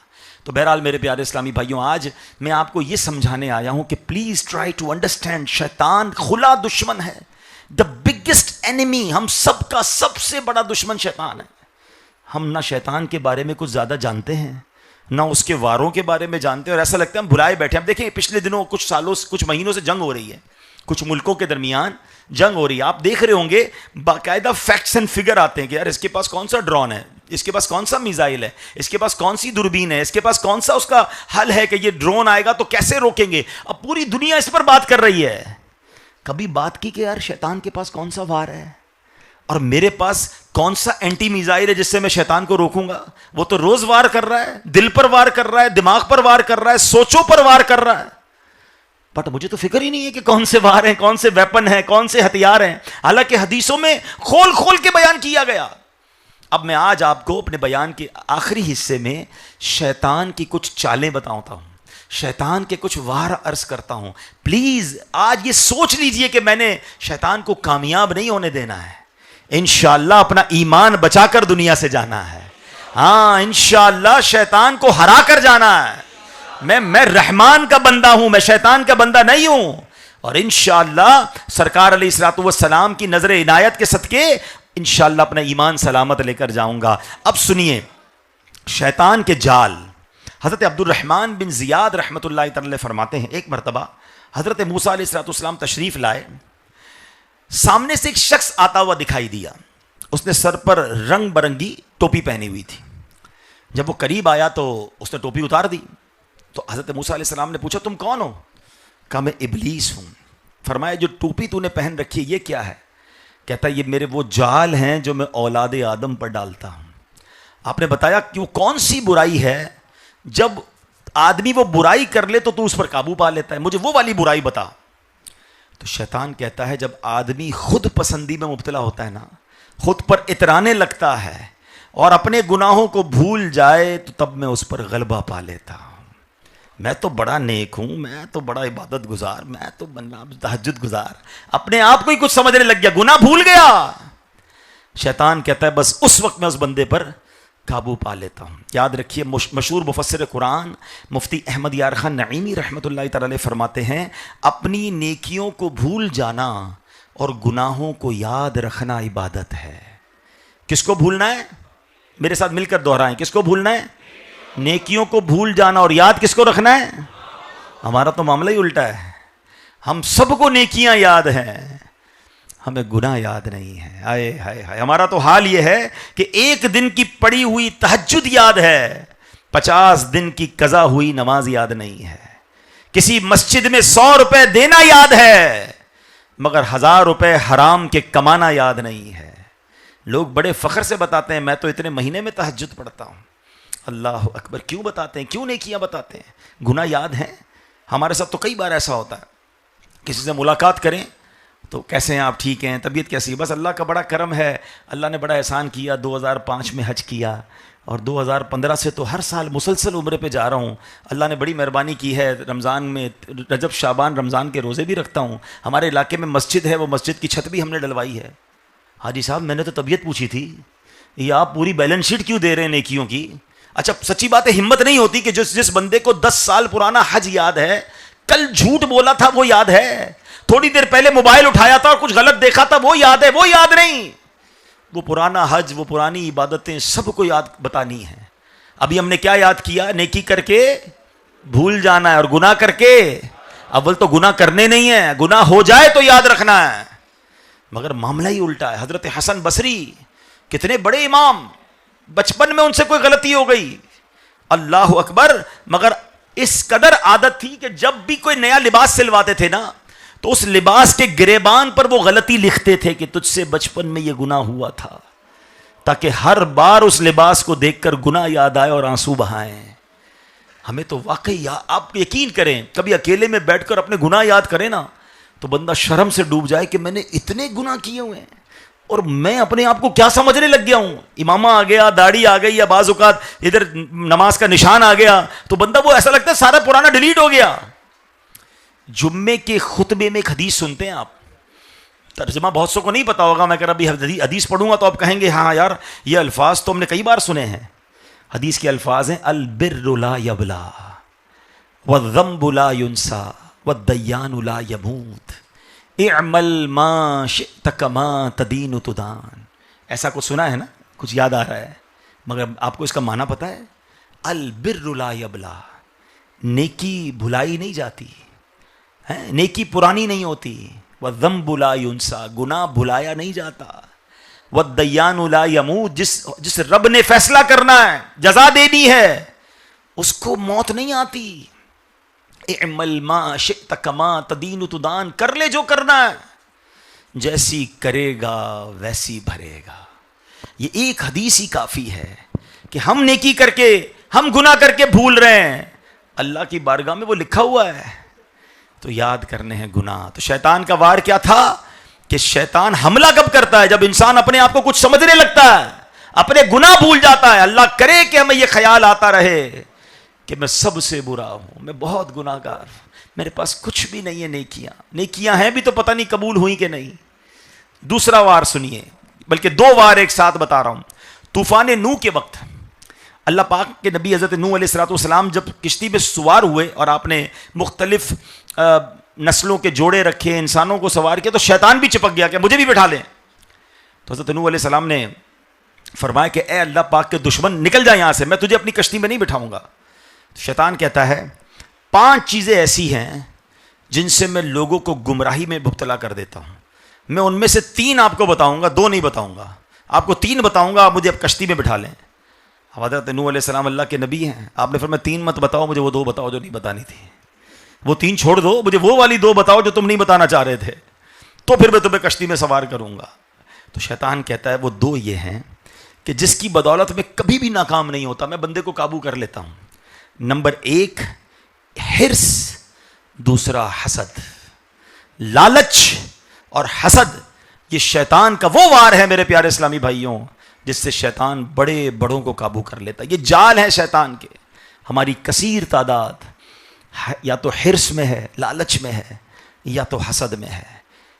تو بہرحال میرے پیارے اسلامی بھائیوں, آج میں آپ کو یہ سمجھانے آیا ہوں کہ پلیز ٹرائی ٹو انڈرسٹینڈ, شیطان کھلا دشمن ہے, دا بگیسٹ اینیمی. ہم سب کا سب سے بڑا دشمن شیطان ہے. ہم نہ شیطان کے بارے میں کچھ زیادہ جانتے ہیں, نہ اس کے واروں کے بارے میں جانتے ہیں, اور ایسا لگتا ہے ہم بھلائے بیٹھے. ہم دیکھیں پچھلے دنوں کچھ سالوں کچھ مہینوں سے جنگ ہو رہی ہے, کچھ ملکوں کے درمیان جنگ ہو رہی ہے. آپ دیکھ رہے ہوں گے باقاعدہ فیکٹس اینڈ فگر آتے ہیں کہ یار اس کے پاس کون سا ڈرون ہے, اس کے پاس کون سا میزائل ہے, اس کے پاس کون سی دوربین ہے, اس کے پاس کون سا اس کا حل ہے کہ یہ ڈرون آئے گا تو کیسے روکیں گے. اب پوری دنیا اس پر بات کر رہی ہے. کبھی بات کی کہ یار شیطان کے پاس کون سا وار ہے اور میرے پاس کون سا اینٹی میزائل ہے جس سے میں شیطان کو روکوں گا. وہ تو روز وار کر رہا ہے, دل پر وار کر رہا ہے, دماغ پر وار کر رہا ہے, سوچوں پر وار کر رہا ہے. بٹ مجھے تو فکر ہی نہیں ہے کہ کون سے وار ہیں, کون سے ویپن ہیں, کون سے ہتھیار ہیں. حالانکہ حدیثوں میں کھول کھول کے بیان کیا گیا اب میں آج آپ کو اپنے بیان کے آخری حصے میں شیطان کی کچھ چالیں بتاتا ہوں، شیطان کے کچھ وار عرض کرتا ہوں. پلیز آج یہ سوچ لیجئے کہ میں نے شیطان کو کامیاب نہیں ہونے دینا ہے، انشاءاللہ اپنا ایمان بچا کر دنیا سے جانا ہے. ہاں انشاءاللہ شیطان کو ہرا کر جانا ہے. میں رحمان کا بندہ ہوں، میں شیطان کا بندہ نہیں ہوں. اور انشاءاللہ سرکار علیہ الصلوۃ والسلام کی نظر عنایت کے صدقے انشاءاللہ اپنا ایمان سلامت لے کر جاؤں گا. اب سنیے شیطان کے جال. حضرت عبد الرحمن بن زیاد رحمۃ اللہ تعالی فرماتے ہیں ایک مرتبہ حضرت موسیٰ علیہ الصلوۃ والسلام تشریف لائے، سامنے سے ایک شخص آتا ہوا دکھائی دیا. اس نے سر پر رنگ برنگی ٹوپی پہنی ہوئی تھی. جب وہ قریب آیا تو اس نے ٹوپی اتار دی. تو حضرت موسیٰ علیہ السلام نے پوچھا تم کون ہو؟ کہا میں ابلیس ہوں. فرمایا جو ٹوپی تو نے پہن رکھی ہے یہ کیا ہے؟ کہتا ہے یہ میرے وہ جال ہیں جو میں اولاد آدم پر ڈالتا ہوں. آپ نے بتایا کہ وہ کون سی برائی ہے جب آدمی وہ برائی کر لے تو اس پر قابو پا لیتا ہے، مجھے وہ والی برائی بتا. تو شیطان کہتا ہے جب آدمی خود پسندی میں مبتلا ہوتا ہے نا، خود پر اترانے لگتا ہے اور اپنے گناہوں کو بھول جائے تو تب میں اس پر غلبہ پا لیتا ہوں. میں تو بڑا نیک ہوں، میں تو بڑا عبادت گزار، میں تو بندہ تہجد گزار، اپنے آپ کو ہی کچھ سمجھنے لگ گیا، گناہ بھول گیا. شیطان کہتا ہے بس اس وقت میں اس بندے پر قابو پا لیتا ہوں. یاد رکھیے مشہور مفسر قرآن مفتی احمد یار خان نعیمی رحمۃ اللہ تعالی فرماتے ہیں اپنی نیکیوں کو بھول جانا اور گناہوں کو یاد رکھنا عبادت ہے. کس کو بھولنا ہے؟ میرے ساتھ مل کر دہرائیں، کس کو بھولنا ہے؟ نیکیوں کو بھول جانا. اور یاد کس کو رکھنا ہے؟ ہمارا تو معاملہ ہی الٹا ہے، ہم سب کو نیکیاں یاد ہیں، ہمیں گناہ یاد نہیں ہے. ہائے ہائے ہائے، ہمارا تو حال یہ ہے کہ ایک دن کی پڑی ہوئی تہجد یاد ہے، 50 دن کی قضا ہوئی نماز یاد نہیں ہے. کسی مسجد میں 100 روپے دینا یاد ہے مگر 1000 روپے حرام کے کمانا یاد نہیں ہے. لوگ بڑے فخر سے بتاتے ہیں میں تو اتنے مہینے میں تہجد پڑھتا ہوں. اللہ اکبر. کیوں بتاتے ہیں؟ کیوں نیکیاں بتاتے ہیں؟ گناہ یاد ہیں؟ ہمارے ساتھ تو کئی بار ایسا ہوتا ہے، کسی سے ملاقات کریں تو کیسے ہیں آپ؟ ٹھیک ہیں؟ طبیعت کیسی ہے؟ بس اللہ کا بڑا کرم ہے، اللہ نے بڑا احسان کیا، 2005 میں حج کیا اور 2015 سے تو ہر سال مسلسل عمرے پہ جا رہا ہوں. اللہ نے بڑی مہربانی کی ہے، رمضان میں رجب شعبان رمضان کے روزے بھی رکھتا ہوں. ہمارے علاقے میں مسجد ہے، وہ مسجد کی چھت بھی ہم نے ڈلوائی ہے. حاجی صاحب میں نے تو طبیعت پوچھی تھی، یہ آپ پوری بیلنس شیٹ کیوں دے رہے ہیں نیکیوں کی؟ اچھا سچی بات ہے ہمت نہیں ہوتی کہ جس بندے کو 10 سال پرانا حج یاد ہے، کل جھوٹ بولا تھا وہ یاد ہے، تھوڑی دیر پہلے موبائل اٹھایا تھا اور کچھ غلط دیکھا تھا وہ یاد ہے، وہ یاد نہیں. وہ پرانا حج، وہ پرانی عبادتیں سب کو یاد بتانی ہیں. ابھی ہم نے کیا یاد کیا؟ نیکی کر کے بھول جانا ہے اور گناہ کر کے، اول تو گناہ کرنے نہیں ہے، گناہ ہو جائے تو یاد رکھنا ہے. مگر معاملہ ہی الٹا ہے. حضرت حسن بصری کتنے بڑے امام، بچپن میں ان سے کوئی غلطی ہو گئی، اللہ اکبر، مگر اس قدر عادت تھی کہ جب بھی کوئی نیا لباس سلواتے تھے نا تو اس لباس کے گریبان پر وہ غلطی لکھتے تھے کہ تجھ سے بچپن میں یہ گناہ ہوا تھا، تاکہ ہر بار اس لباس کو دیکھ کر گناہ یاد آئے اور آنسو بہائیں. ہمیں تو واقعی آپ یقین کریں کبھی اکیلے میں بیٹھ کر اپنے گناہ یاد کریں نا تو بندہ شرم سے ڈوب جائے کہ میں نے اتنے گناہ کیے ہوئے ہیں اور میں اپنے آپ کو کیا سمجھنے لگ گیا ہوں. امامہ آ گیا، داڑھی آ گئی، یا بعض اوقات ادھر نماز کا نشان آ گیا تو بندہ وہ ایسا لگتا ہے سارا پرانا ڈیلیٹ ہو گیا. جمعے کے خطبے میں ایک حدیث سنتے ہیں آپ، ترجمہ بہت سو کو نہیں پتا ہوگا، میں اگر ابھی حدیث پڑھوں گا تو آپ کہیں گے ہاں یار یہ الفاظ تو ہم نے کئی بار سنے ہیں. حدیث کے الفاظ ہیں البر لا یبلا والذنب لا ینسا والدیان لا یموت اعمل ما شئت کما تدین تدان. ایسا کچھ سنا ہے نا؟ کچھ یاد آ رہا ہے؟ مگر آپ کو اس کا معنی پتا ہے؟ البر لا یبلا، نیکی بھلائی نہیں جاتی، نیکی پرانی نہیں ہوتی. والذنب لا ینسا، گناہ بھلایا نہیں جاتا. والدیان لا یموت، جس رب نے فیصلہ کرنا ہے، جزا دینی ہے، اس کو موت نہیں آتی. اعمل ما شئت کما تدین تدان، کر لے جو کرنا ہے، جیسی کرے گا ویسی بھرے گا. یہ ایک حدیث ہی کافی ہے کہ ہم نیکی کر کے، ہم گناہ کر کے بھول رہے ہیں، اللہ کی بارگاہ میں وہ لکھا ہوا ہے تو یاد کرنے ہیں گناہ. تو شیطان کا وار کیا تھا کہ شیطان حملہ کب کرتا ہے؟ جب انسان اپنے آپ کو کچھ سمجھنے لگتا ہے، اپنے گناہ بھول جاتا ہے. اللہ کرے کہ ہمیں یہ خیال آتا رہے کہ میں سب سے برا ہوں, میں بہت گناہ گار ہوں, میرے پاس کچھ بھی نہیں ہے نیکیاں ہیں بھی تو پتہ نہیں قبول ہوئی کہ نہیں. دوسرا وار سنیے, بلکہ 2 وار ایک ساتھ بتا رہا ہوں. طوفان نوح کے وقت اللہ پاک کے نبی حضرت نوح علیہ السلام جب کشتی میں سوار ہوئے اور آپ نے مختلف نسلوں کے جوڑے رکھے, انسانوں کو سوار کیا, تو شیطان بھی چپک گیا کہ مجھے بھی بٹھا لیں. تو حضرت نوح علیہ السلام نے فرمایا کہ اے اللہ پاک کے دشمن نکل جا یہاں سے, میں تجھے اپنی کشتی میں نہیں بٹھاؤں گا. شیطان کہتا ہے 5 چیزیں ایسی ہیں جن سے میں لوگوں کو گمراہی میں مبتلا کر دیتا ہوں, میں ان میں سے 3 آپ کو بتاؤں گا, 2 نہیں بتاؤں گا, آپ کو 3 بتاؤں گا, آپ مجھے اب کشتی میں بٹھا لیں. حضرت نوح علیہ السلام اللہ کے نبی ہیں, آپ نے فرمایا 3 مت بتاؤ, مجھے وہ 2 بتاؤ جو نہیں بتانی تھی. وہ 3 چھوڑ دو, مجھے وہ والی 2 بتاؤ جو تم نہیں بتانا چاہ رہے تھے, تو پھر میں تمہیں کشتی میں سوار کروں گا. تو شیطان کہتا ہے وہ 2 یہ ہیں کہ جس کی بدولت میں کبھی بھی ناکام نہیں ہوتا, میں بندے کو قابو کر لیتا ہوں. نمبر 1 حرص, دوسرا حسد. لالچ اور حسد یہ شیطان کا وہ وار ہے میرے پیارے اسلامی بھائیوں جس سے شیطان بڑے بڑوں کو قابو کر لیتا ہے. یہ جال ہے شیطان کے. ہماری کثیر تعداد یا تو حرص میں ہے, لالچ میں ہے, یا تو حسد میں ہے.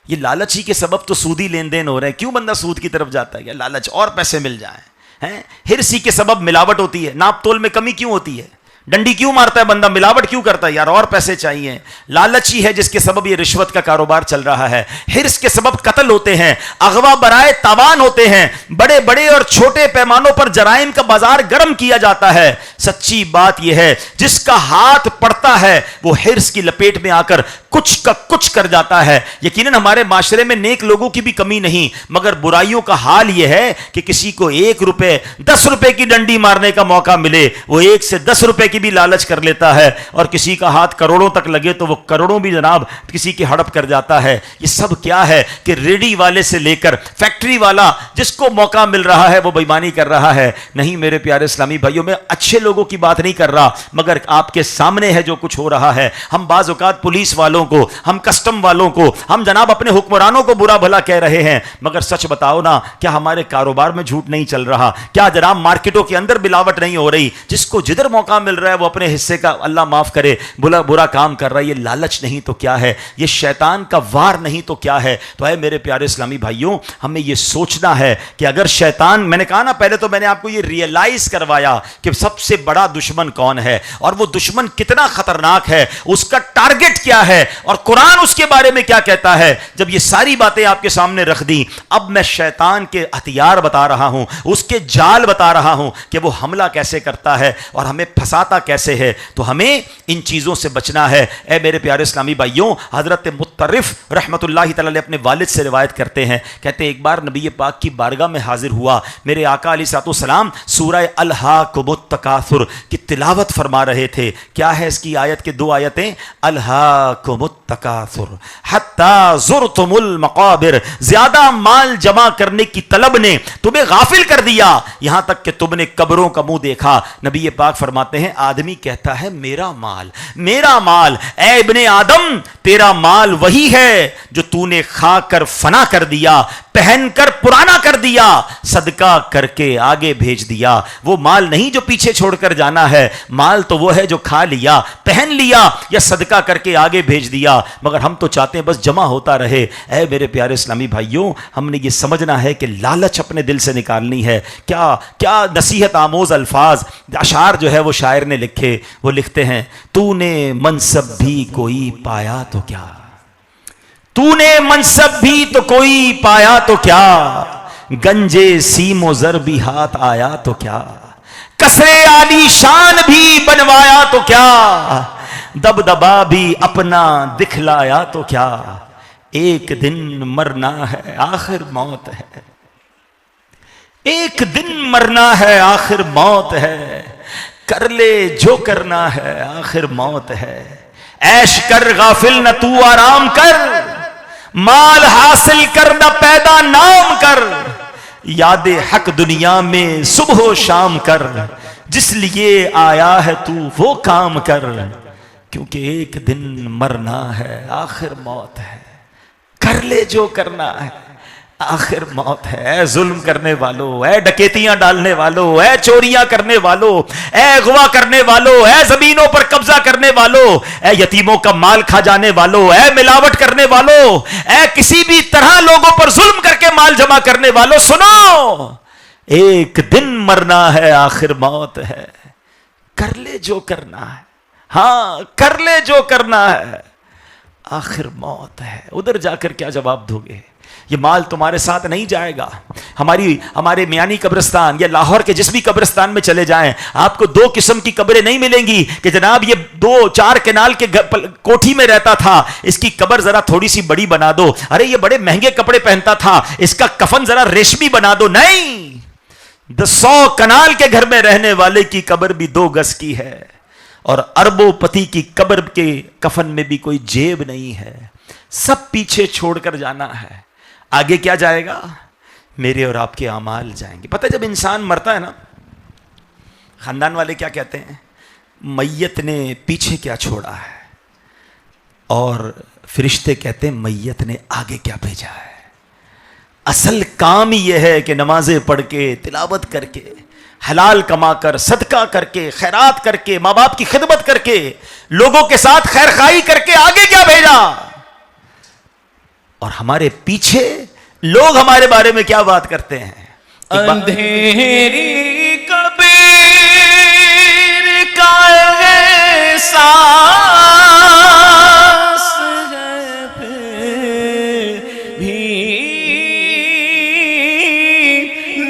یہ لالچ ہی کے سبب تو سودی لین دین ہو رہے ہیں. کیوں بندہ سود کی طرف جاتا ہے؟ لالچ, اور پیسے مل جائیں. حرص ہی کے سبب ملاوٹ ہوتی ہے, ناپ تول میں کمی کیوں ہوتی ہے, ڈنڈی کیوں مارتا ہے بندہ, ملاوٹ کیوں کرتا ہے, یار اور پیسے چاہیے. لالچ ہی ہے جس کے سبب یہ رشوت کا کاروبار چل رہا ہے. حرص کے سبب قتل ہوتے ہیں, اغوا برائے تاوان ہوتے ہیں, بڑے بڑے اور چھوٹے پیمانوں پر جرائم کا بازار گرم کیا جاتا ہے. سچی بات یہ ہے جس کا ہاتھ پڑتا ہے وہ حرص کی لپیٹ میں آ کر کچھ کا کچھ کر جاتا ہے. یقیناً ہمارے معاشرے میں نیک لوگوں کی بھی کمی نہیں, مگر برائیوں کا حال یہ ہے کہ کسی کو 1 روپے 10 روپے کی ڈنڈی مارنے کا موقع ملے, وہ 1 سے 10 روپے کی بھی لالچ کر لیتا ہے, اور کسی کا ہاتھ کروڑوں تک لگے تو وہ کروڑوں بھی جناب کسی کی ہڑپ کر جاتا ہے. یہ سب کیا ہے کہ ریڈی والے سے لے کر فیکٹری والا جس کو موقع مل رہا ہے وہ بےایمانی کر رہا ہے. نہیں میرے پیارے اسلامی بھائیوں, میں اچھے لوگوں کی بات نہیں کر رہا, مگر آپ کے سامنے ہے جو کچھ ہو رہا ہے. ہم بعض اوقات پولیس والوں کو, ہم کسٹم والوں کو, ہم جناب اپنے حکمرانوں کو برا بھلا کہہ رہے ہیں, مگر سچ بتاؤ نا, کیا ہمارے کاروبار میں جھوٹ نہیں چل رہا؟ کیا جناب مارکیٹوں کے اندر ملاوٹ نہیں ہو رہی؟ جس کو جدھر موقع مل رہا ہے وہ اپنے حصے کا اللہ معاف کرے برا کام کر رہا ہے. یہ لالچ نہیں تو کیا ہے, یہ شیطان کا وار نہیں تو کیا ہے. تو اے میرے پیارے اسلامی بھائیوں, ہمیں یہ سوچنا ہے کہ اگر شیطان, میں نے کہا نا پہلے تو میں نے آپ کو یہ ریئلائز کروایا کہ سب سے بڑا دشمن کون ہے اور وہ دشمن کتنا خطرناک ہے, اس کا ٹارگٹ کیا ہے اور قرآن اس کے بارے میں کیا کہتا ہے. جب یہ ساری باتیں آپ کے سامنے رکھ دی, اب میں شیطان کے ہتھیار بتا رہا ہوں, اس کے جال بتا رہا ہوں کہ وہ حملہ کیسے کرتا ہے اور ہمیں پھنساتا کیسے ہے. تو ہمیں ان چیزوں سے بچنا ہے. اے میرے پیارے اسلامی بھائیوں, حضرت مطرف رحمت اللہ تعالی علیہ اپنے والد سے روایت کرتے ہیں, کہتے ہیں ایک بار نبی پاک کی بارگاہ میں حاضر ہوا, میرے آقا علیہ الصلوۃ والسلام سورہ الہاکم التکاثر کی تلاوت فرما رہے تھے. کیا ہے اس کی آیت کے 2 آیتیں, الہاکم التکاثر حتی زرتم المقابر, زیادہ مال جمع کرنے کی طلب نے تمہیں غافل کر دیا یہاں تک کہ تم نے قبروں کا منہ دیکھا. نبی پاک فرماتے ہیں آدمی کہتا ہے میرا مال, میرا مال. اے ابن آدم, تیرا مال وہی ہے جو تو نے کھا کر فنا کر دیا, پہن کر پرانا کر دیا, صدقہ کر کے آگے بھیج دیا. وہ مال نہیں جو پیچھے چھوڑ کر جانا ہے, مال تو وہ ہے جو کھا لیا, پہن لیا یا صدقہ کر کے آگے بھیج دیا. مگر ہم تو چاہتے ہیں بس جمع ہوتا رہے. اے میرے پیارے اسلامی بھائیوں, ہم نے یہ سمجھنا ہے کہ لالچ اپنے دل سے نکالنی ہے. کیا نصیحت آموز الفاظ اشعار جو ہے وہ شاعر نے لکھے. وہ لکھتے ہیں, تو نے منصب بھی کوئی پایا تو کیا, تو نے منصب بھی تو کوئی پایا تو کیا, گنجے سیم و زر بھی ہاتھ آیا تو کیا, کسرے عالی شان بھی بنوایا تو کیا, دبدبا بھی اپنا دکھلایا تو کیا, ایک دن مرنا ہے آخر موت ہے, ایک دن مرنا ہے آخر موت ہے, کر لے جو کرنا ہے آخر موت ہے. عیش کر غافل نہ تو آرام کر, مال حاصل کر نہ پیدا نام کر, یاد حق دنیا میں صبح و شام کر, جس لیے آیا ہے تو وہ کام کر, کیونکہ ایک دن مرنا ہے آخر موت ہے. کر لے جو کرنا ہے, آخر موت ہے۔ اے ظلم کرنے والوں، اے ڈکیتیاں ڈالنے والوں، اے چوریاں کرنے والوں، اے اغوا کرنے والوں، اے زمینوں پر قبضہ کرنے والوں، اے یتیموں کا مال کھا جانے والوں، اے ملاوٹ کرنے والوں، اے کسی بھی طرح لوگوں پر ظلم کر کے مال جمع کرنے والوں، سنو، ایک دن مرنا ہے، آخر موت ہے۔ کر لے جو کرنا ہے، ہاں کر لے جو کرنا ہے، آخر موت ہے۔ ادھر جا کر کیا جواب دو گے؟ یہ مال تمہارے ساتھ نہیں جائے گا۔ ہمارے میانی قبرستان یا لاہور کے جس بھی قبرستان میں چلے جائیں، آپ کو دو قسم کی قبریں نہیں ملیں گی کہ جناب یہ 2-4 کنال کے کوٹھی میں رہتا تھا، اس کی قبر ذرا تھوڑی سی بڑی بنا دو، ارے یہ بڑے مہنگے کپڑے پہنتا تھا، اس کا کفن ذرا ریشمی بنا دو۔ نہیں، 100 کنال کے گھر میں رہنے والے کی قبر بھی 2 گز کی ہے، اور اربوں پتی کی قبر کے کفن میں بھی کوئی جیب نہیں ہے۔ سب پیچھے چھوڑ کر جانا ہے۔ آگے کیا جائے گا؟ میرے اور آپ کے اعمال جائیں گے۔ پتہ ہے جب انسان مرتا ہے نا، خاندان والے کیا کہتے ہیں؟ میت نے پیچھے کیا چھوڑا ہے، اور فرشتے کہتے ہیں میت نے آگے کیا بھیجا ہے۔ اصل کام ہی یہ ہے کہ نمازیں پڑھ کے، تلاوت کر کے، حلال کما کر، صدقہ کر کے، خیرات کر کے، ماں باپ کی خدمت کر کے، لوگوں کے ساتھ خیر خواہی کر کے آگے کیا بھیجا، اور ہمارے پیچھے لوگ ہمارے بارے میں کیا بات کرتے ہیں۔ اندھیری قبر کا احساس ہے پھر بھی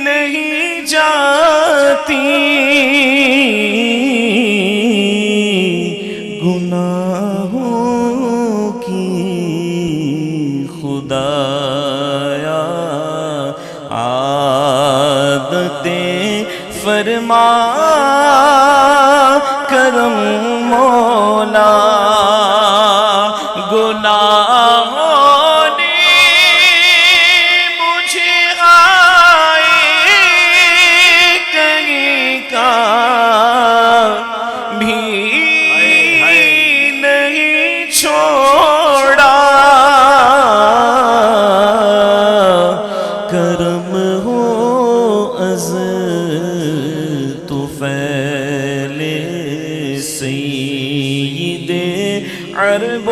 نہیں جاتی، گناہوں کی خدایا عادتیں فرما کرم مولا، گناہوں نے مجھے آئے کہیں کا بھی نہیں چھوڑا، کرم ہو از تو پھیلے سید عرب و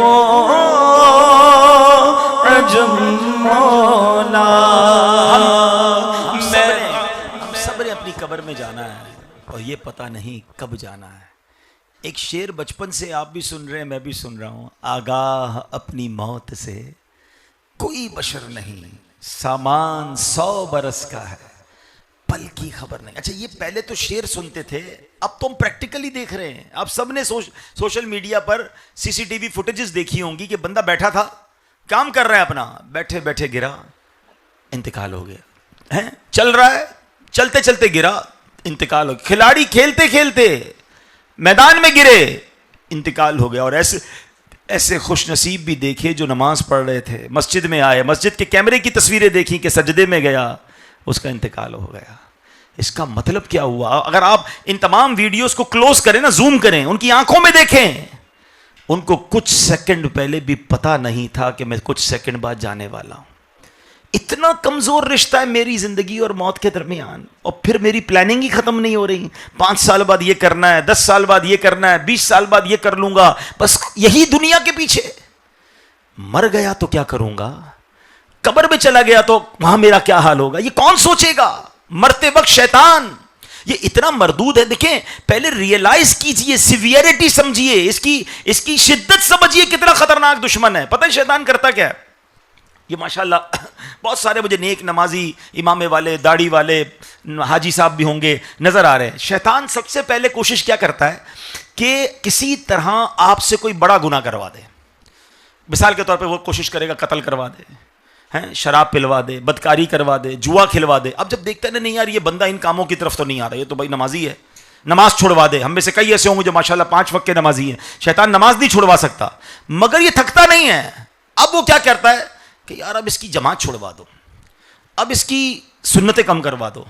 عجم مولا۔ ہم سب نے اپنی قبر میں جانا ہے، اور یہ پتہ نہیں کب جانا ہے۔ ایک شعر بچپن سے آپ بھی سن رہے ہیں، میں بھی سن رہا ہوں، آگاہ اپنی موت سے کوئی بشر نہیں، سامان 100 برس کا ہے، پل کی خبر نہیں۔ اچھا یہ پہلے تو شعر سنتے تھے، اب تو ہم پریکٹیکلی دیکھ رہے ہیں۔ آپ سب نے سوشل میڈیا پر CCTV فوٹیجز دیکھی ہوں گی کہ بندہ بیٹھا تھا، کام کر رہا ہے اپنا، بیٹھے بیٹھے گرا، انتقال ہو گیا، چل رہا ہے، چلتے چلتے گرا، انتقال ہو گیا۔ کھلاڑی کھیلتے کھیلتے میدان میں گرے، انتقال ہو گیا۔ اور ایسے خوش نصیب بھی دیکھے جو نماز پڑھ رہے تھے، مسجد میں آئے، مسجد کے کیمرے کی تصویریں دیکھی کہ سجدے میں گیا، اس کا انتقال ہو گیا۔ اس کا مطلب کیا ہوا؟ اگر آپ ان تمام ویڈیوز کو کلوز کریں نا، زوم کریں، ان کی آنکھوں میں دیکھیں، ان کو کچھ سیکنڈ پہلے بھی پتا نہیں تھا کہ میں کچھ سیکنڈ بعد جانے والا ہوں۔ اتنا کمزور رشتہ ہے میری زندگی اور موت کے درمیان، اور پھر میری پلاننگ ہی ختم نہیں ہو رہی۔ 5 سال بعد یہ کرنا ہے، 10 سال بعد یہ کرنا ہے، 20 سال بعد یہ کر لوں گا، بس یہی دنیا کے پیچھے۔ مر گیا تو کیا کروں گا؟ قبر میں چلا گیا تو وہاں میرا کیا حال ہوگا؟ یہ کون سوچے گا؟ مرتے وقت شیطان یہ اتنا مردود ہے۔ دیکھیں پہلے ریئلائز کیجئے، سیویئرٹی سمجھیے، اس کی شدت سمجھیے، کتنا خطرناک دشمن ہے۔ پتہ ہے شیطان کرتا کیا ہے؟ یہ ماشاءاللہ بہت سارے مجھے نیک نمازی امامے والے، داڑھی والے حاجی صاحب بھی ہوں گے نظر آ رہے ہیں۔ شیطان سب سے پہلے کوشش کیا کرتا ہے کہ کسی طرح آپ سے کوئی بڑا گناہ کروا دے۔ مثال کے طور پہ وہ کوشش کرے گا قتل کروا دے، شراب پلوا دے، بدکاری کروا دے، جوا کھلوا دے۔ اب جب دیکھتا ہے نہیں یار یہ بندہ ان کاموں کی طرف تو نہیں آ رہا، یہ تو بھائی نمازی ہے، نماز چھوڑوا دے۔ ہم میں سے کئی ایسے ہوں گے جو ماشاءاللہ 5 وقت کے نمازی ہیں، شیطان نماز نہیں چھوڑوا سکتا، مگر یہ تھکتا نہیں ہے۔ اب وہ کیا کرتا ہے کہ یار اب اس کی جماعت چھوڑوا دو، اب اس کی سنتیں کم کروا دو،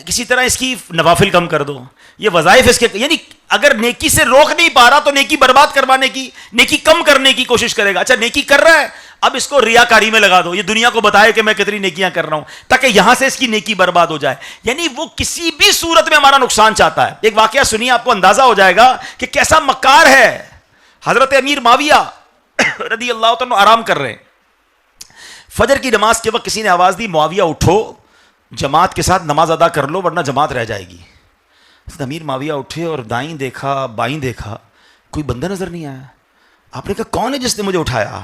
کسی طرح اس کی نوافل کم کر دو، یہ وظائف اس کے، یعنی اگر نیکی سے روک نہیں پا رہا تو نیکی برباد کروانے کی، نیکی کم کرنے کی کوشش کرے گا۔ اچھا نیکی کر رہا ہے، اب اس کو ریاکاری میں لگا دو, یہ دنیا کو بتائے کہ میں کتنی نیکیاں کر رہا ہوں, تاکہ یہاں سے اس کی نیکی برباد ہو جائے. یعنی وہ کسی بھی صورت میں ہمارا نقصان چاہتا ہے. ایک واقعہ سنیے, آپ کو اندازہ ہو جائے گا کہ کیسا مکار ہے. حضرت امیر معاویہ رضی اللہ عنہ آرام کر رہے ہیں. فجر کی نماز کے وقت کسی نے آواز دی, معاویہ اٹھو, جماعت کے ساتھ نماز ادا کر لو ورنہ جماعت رہ جائے گی. امیر معاویہ اٹھے اور دائیں دیکھا بائیں دیکھا, کوئی بندہ نظر نہیں آیا. آپ نے کہا کون ہے جس نے مجھے اٹھایا؟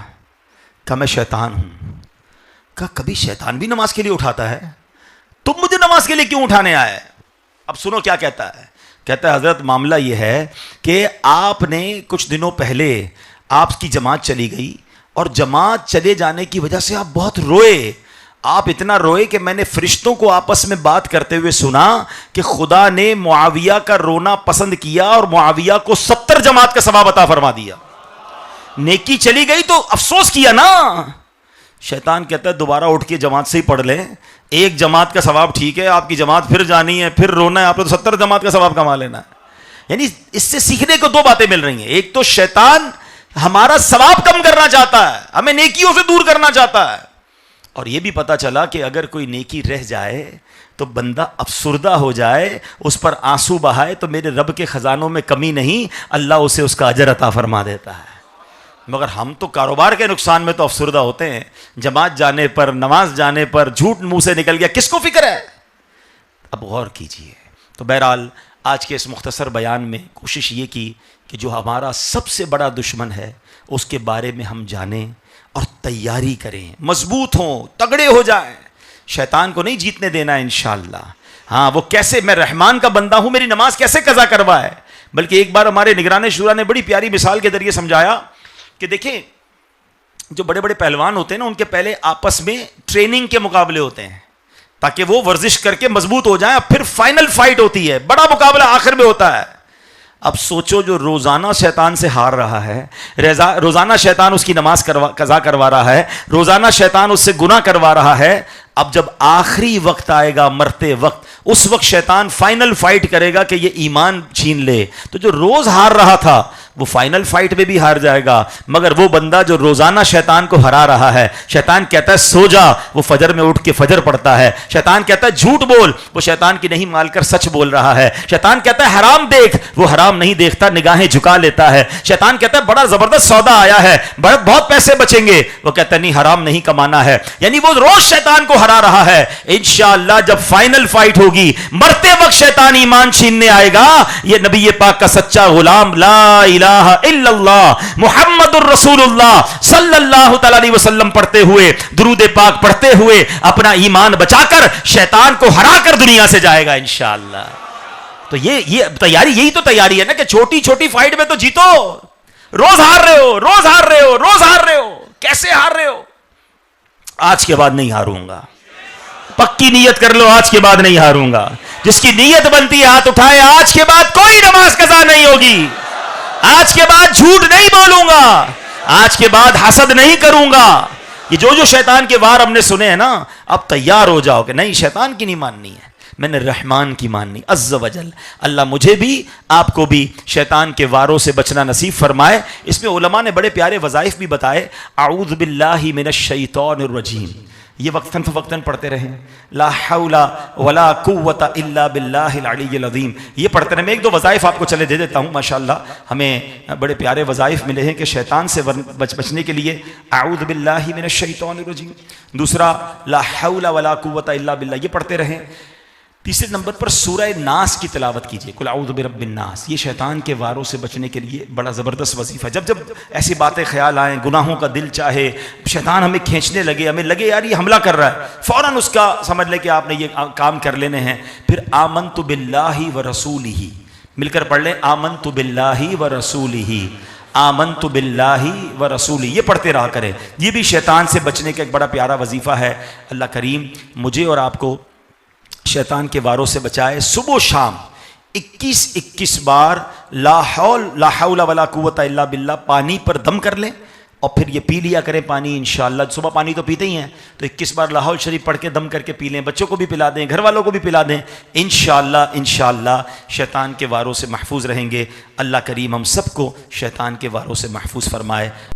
کہا میں شیطان ہوں. کہا کبھی شیطان بھی نماز کے لیے اٹھاتا ہے, تم مجھے نماز کے لیے کیوں اٹھانے آئے؟ اب سنو کیا کہتا ہے. کہتا ہے حضرت معاملہ یہ ہے کہ آپ نے کچھ دنوں پہلے آپ کی جماعت چلی گئی اور جماعت چلے جانے کی وجہ سے آپ بہت روئے. آپ اتنا روئے کہ میں نے فرشتوں کو آپس میں بات کرتے ہوئے سنا کہ خدا نے معاویہ کا رونا پسند کیا اور معاویہ کو 70 جماعت کا ثواب عطا فرما دیا. نیکی چلی گئی تو افسوس کیا نا. شیطان کہتا ہے دوبارہ اٹھ کے جماعت سے ہی پڑھ لیں, ایک جماعت کا ثواب ٹھیک ہے, آپ کی جماعت پھر جانی ہے, پھر رونا ہے, آپ نے تو 70 جماعت کا ثواب کما لینا ہے. یعنی اس سے سیکھنے کو دو باتیں مل رہی ہیں. ایک تو شیطان ہمارا ثواب کم کرنا چاہتا ہے, ہمیں نیکیوں سے دور کرنا چاہتا ہے, اور یہ بھی پتا چلا کہ اگر کوئی نیکی رہ جائے تو بندہ افسردہ ہو جائے, اس پر آنسو بہائے تو میرے رب کے خزانوں میں کمی نہیں, اللہ اسے اس کا اجر عطا فرما دیتا ہے. مگر ہم تو کاروبار کے نقصان میں تو افسردہ ہوتے ہیں, جماعت جانے پر, نماز جانے پر جھوٹ منہ سے نکل گیا, کس کو فکر ہے؟ اب غور کیجئے. تو بہرحال آج کے اس مختصر بیان میں کوشش یہ کی کہ جو ہمارا سب سے بڑا دشمن ہے اس کے بارے میں ہم جانیں اور تیاری کریں, مضبوط ہوں, تگڑے ہو جائیں. شیطان کو نہیں جیتنے دینا ہے انشاءاللہ. ہاں وہ کیسے, میں رحمان کا بندہ ہوں, میری نماز کیسے قضا کروائے. بلکہ ایک بار ہمارے نگران شورا نے بڑی پیاری مثال کے ذریعے سمجھایا کہ دیکھیں جو بڑے بڑے پہلوان ہوتے ہیں نا, ان کے پہلے آپس میں ٹریننگ کے مقابلے ہوتے ہیں تاکہ وہ ورزش کر کے مضبوط ہو جائیں, اب پھر فائنل فائٹ ہوتی ہے, بڑا مقابلہ آخر میں ہوتا ہے. اب سوچو جو روزانہ شیطان سے ہار رہا ہے, روزانہ شیطان اس کی نماز قضا کروا رہا ہے, روزانہ شیطان اس سے گناہ کروا رہا ہے, اب جب آخری وقت آئے گا مرتے وقت, اس وقت شیطان فائنل فائٹ کرے گا کہ یہ ایمان چھین لے. تو جو روز ہار رہا تھا وہ فائنل فائٹ میں بھی ہار جائے گا, مگر وہ بندہ جو روزانہ شیطان کو ہرا رہا ہے, شیطان کہتا ہے سو جا, وہ فجر میں اٹھ کے فجر پڑھتا ہے. شیطان کہتا ہے جھوٹ بول, وہ شیطان کی نہیں مال کر سچ بول رہا ہے. شیطان کہتا ہے حرام دیکھ, وہ حرام نہیں دیکھتا, نگاہیں جھکا لیتا ہے. شیطان کہتا ہے بڑا زبردست سودا آیا ہے, بہت پیسے بچیں گے, وہ کہتا ہے نہیں حرام نہیں کمانا ہے. یعنی وہ روز شیطان کو ہرا رہا ہے. انشاءاللہ جب فائنل فائٹ ہوگی, مرتے وقت شیطان ایمان چھیننے آئے گا, یہ نبی پاک کا سچا غلام لا الہ الا اللہ محمد الرسول اللہ صلی اللہ تعالی علیہ وسلم پڑھتے ہوئے, درود پاک پڑھتے ہوئے اپنا ایمان بچا کر شیطان کو ہرا کر دنیا سے جائے گا انشاءاللہ. تو یہ تیاری, یہی تو تیاری ہے نا کہ چھوٹی چھوٹی فائٹ میں تو جیتو. روز ہار رہے ہو, روز ہار رہے ہو, روز ہار رہے ہو, کیسے ہار رہے ہو؟ آج کے بعد نہیں ہاروں گا. پکی نیت کر لو, آج کے بعد نہیں ہاروں گا. جس کی نیت بنتی ہے ہاتھ اٹھائے, آج کے بعد کوئی نماز قضا نہیں ہوگی, آج کے بعد جھوٹ نہیں بولوں گا, آج کے بعد حسد نہیں کروں گا. یہ جو شیطان کے وار ہم نے سنے ہیں نا, اب تیار ہو جاؤ کہ نہیں شیطان کی نہیں ماننی ہے, میں نے رحمان کی ماننی عز و جل. اللہ مجھے بھی آپ کو بھی شیطان کے واروں سے بچنا نصیب فرمائے. اس میں علماء نے بڑے پیارے وظائف بھی بتائے. اعوذ باللہ من الشیطان الرجیم, یہ وقتاً فوقتاً پڑھتے رہیں. لا حول ولا قوت الا باللہ العلی العظیم, یہ پڑھتے رہیں. میں ایک دو وظائف آپ کو چلے دے دیتا ہوں. ماشاءاللہ ہمیں بڑے پیارے وظائف ملے ہیں کہ شیطان سے بچنے کے لیے اعوذ باللہ من الشیطان الرجیم. دوسرا لا حول ولا قوت الا باللہ, یہ پڑھتے رہیں. تیسرے نمبر پر سورہ ناس کی تلاوت کیجیے, قل اعوذ برب الناس. یہ شیطان کے واروں سے بچنے کے لیے بڑا زبردست وظیفہ. جب ایسی باتیں خیال آئیں, گناہوں کا دل چاہے, شیطان ہمیں کھینچنے لگے, ہمیں لگے یار یہ حملہ کر رہا ہے, فوراً اس کا سمجھ لے کہ آپ نے یہ کام کر لینے ہیں. پھر آمنت باللہ ورسولہ, مل کر پڑھ لیں, آمنت باللہ ورسولہ, آمنت باللہ ورسولہ, یہ پڑھتے رہا کریں. یہ بھی شیطان سے بچنے کا ایک بڑا پیارا وظیفہ ہے. اللہ کریم مجھے اور آپ کو شیطان کے واروں سے بچائے. صبح و شام 21 بار لا حول ولا قوت الا باللہ پانی پر دم کر لیں اور پھر یہ پی لیا کریں پانی انشاءاللہ. صبح پانی تو پیتے ہی ہیں, تو 21 بار لا حول شریف پڑھ کے دم کر کے پی لیں, بچوں کو بھی پلا دیں, گھر والوں کو بھی پلا دیں. انشاءاللہ شیطان کے واروں سے محفوظ رہیں گے. اللہ کریم ہم سب کو شیطان کے واروں سے محفوظ فرمائے.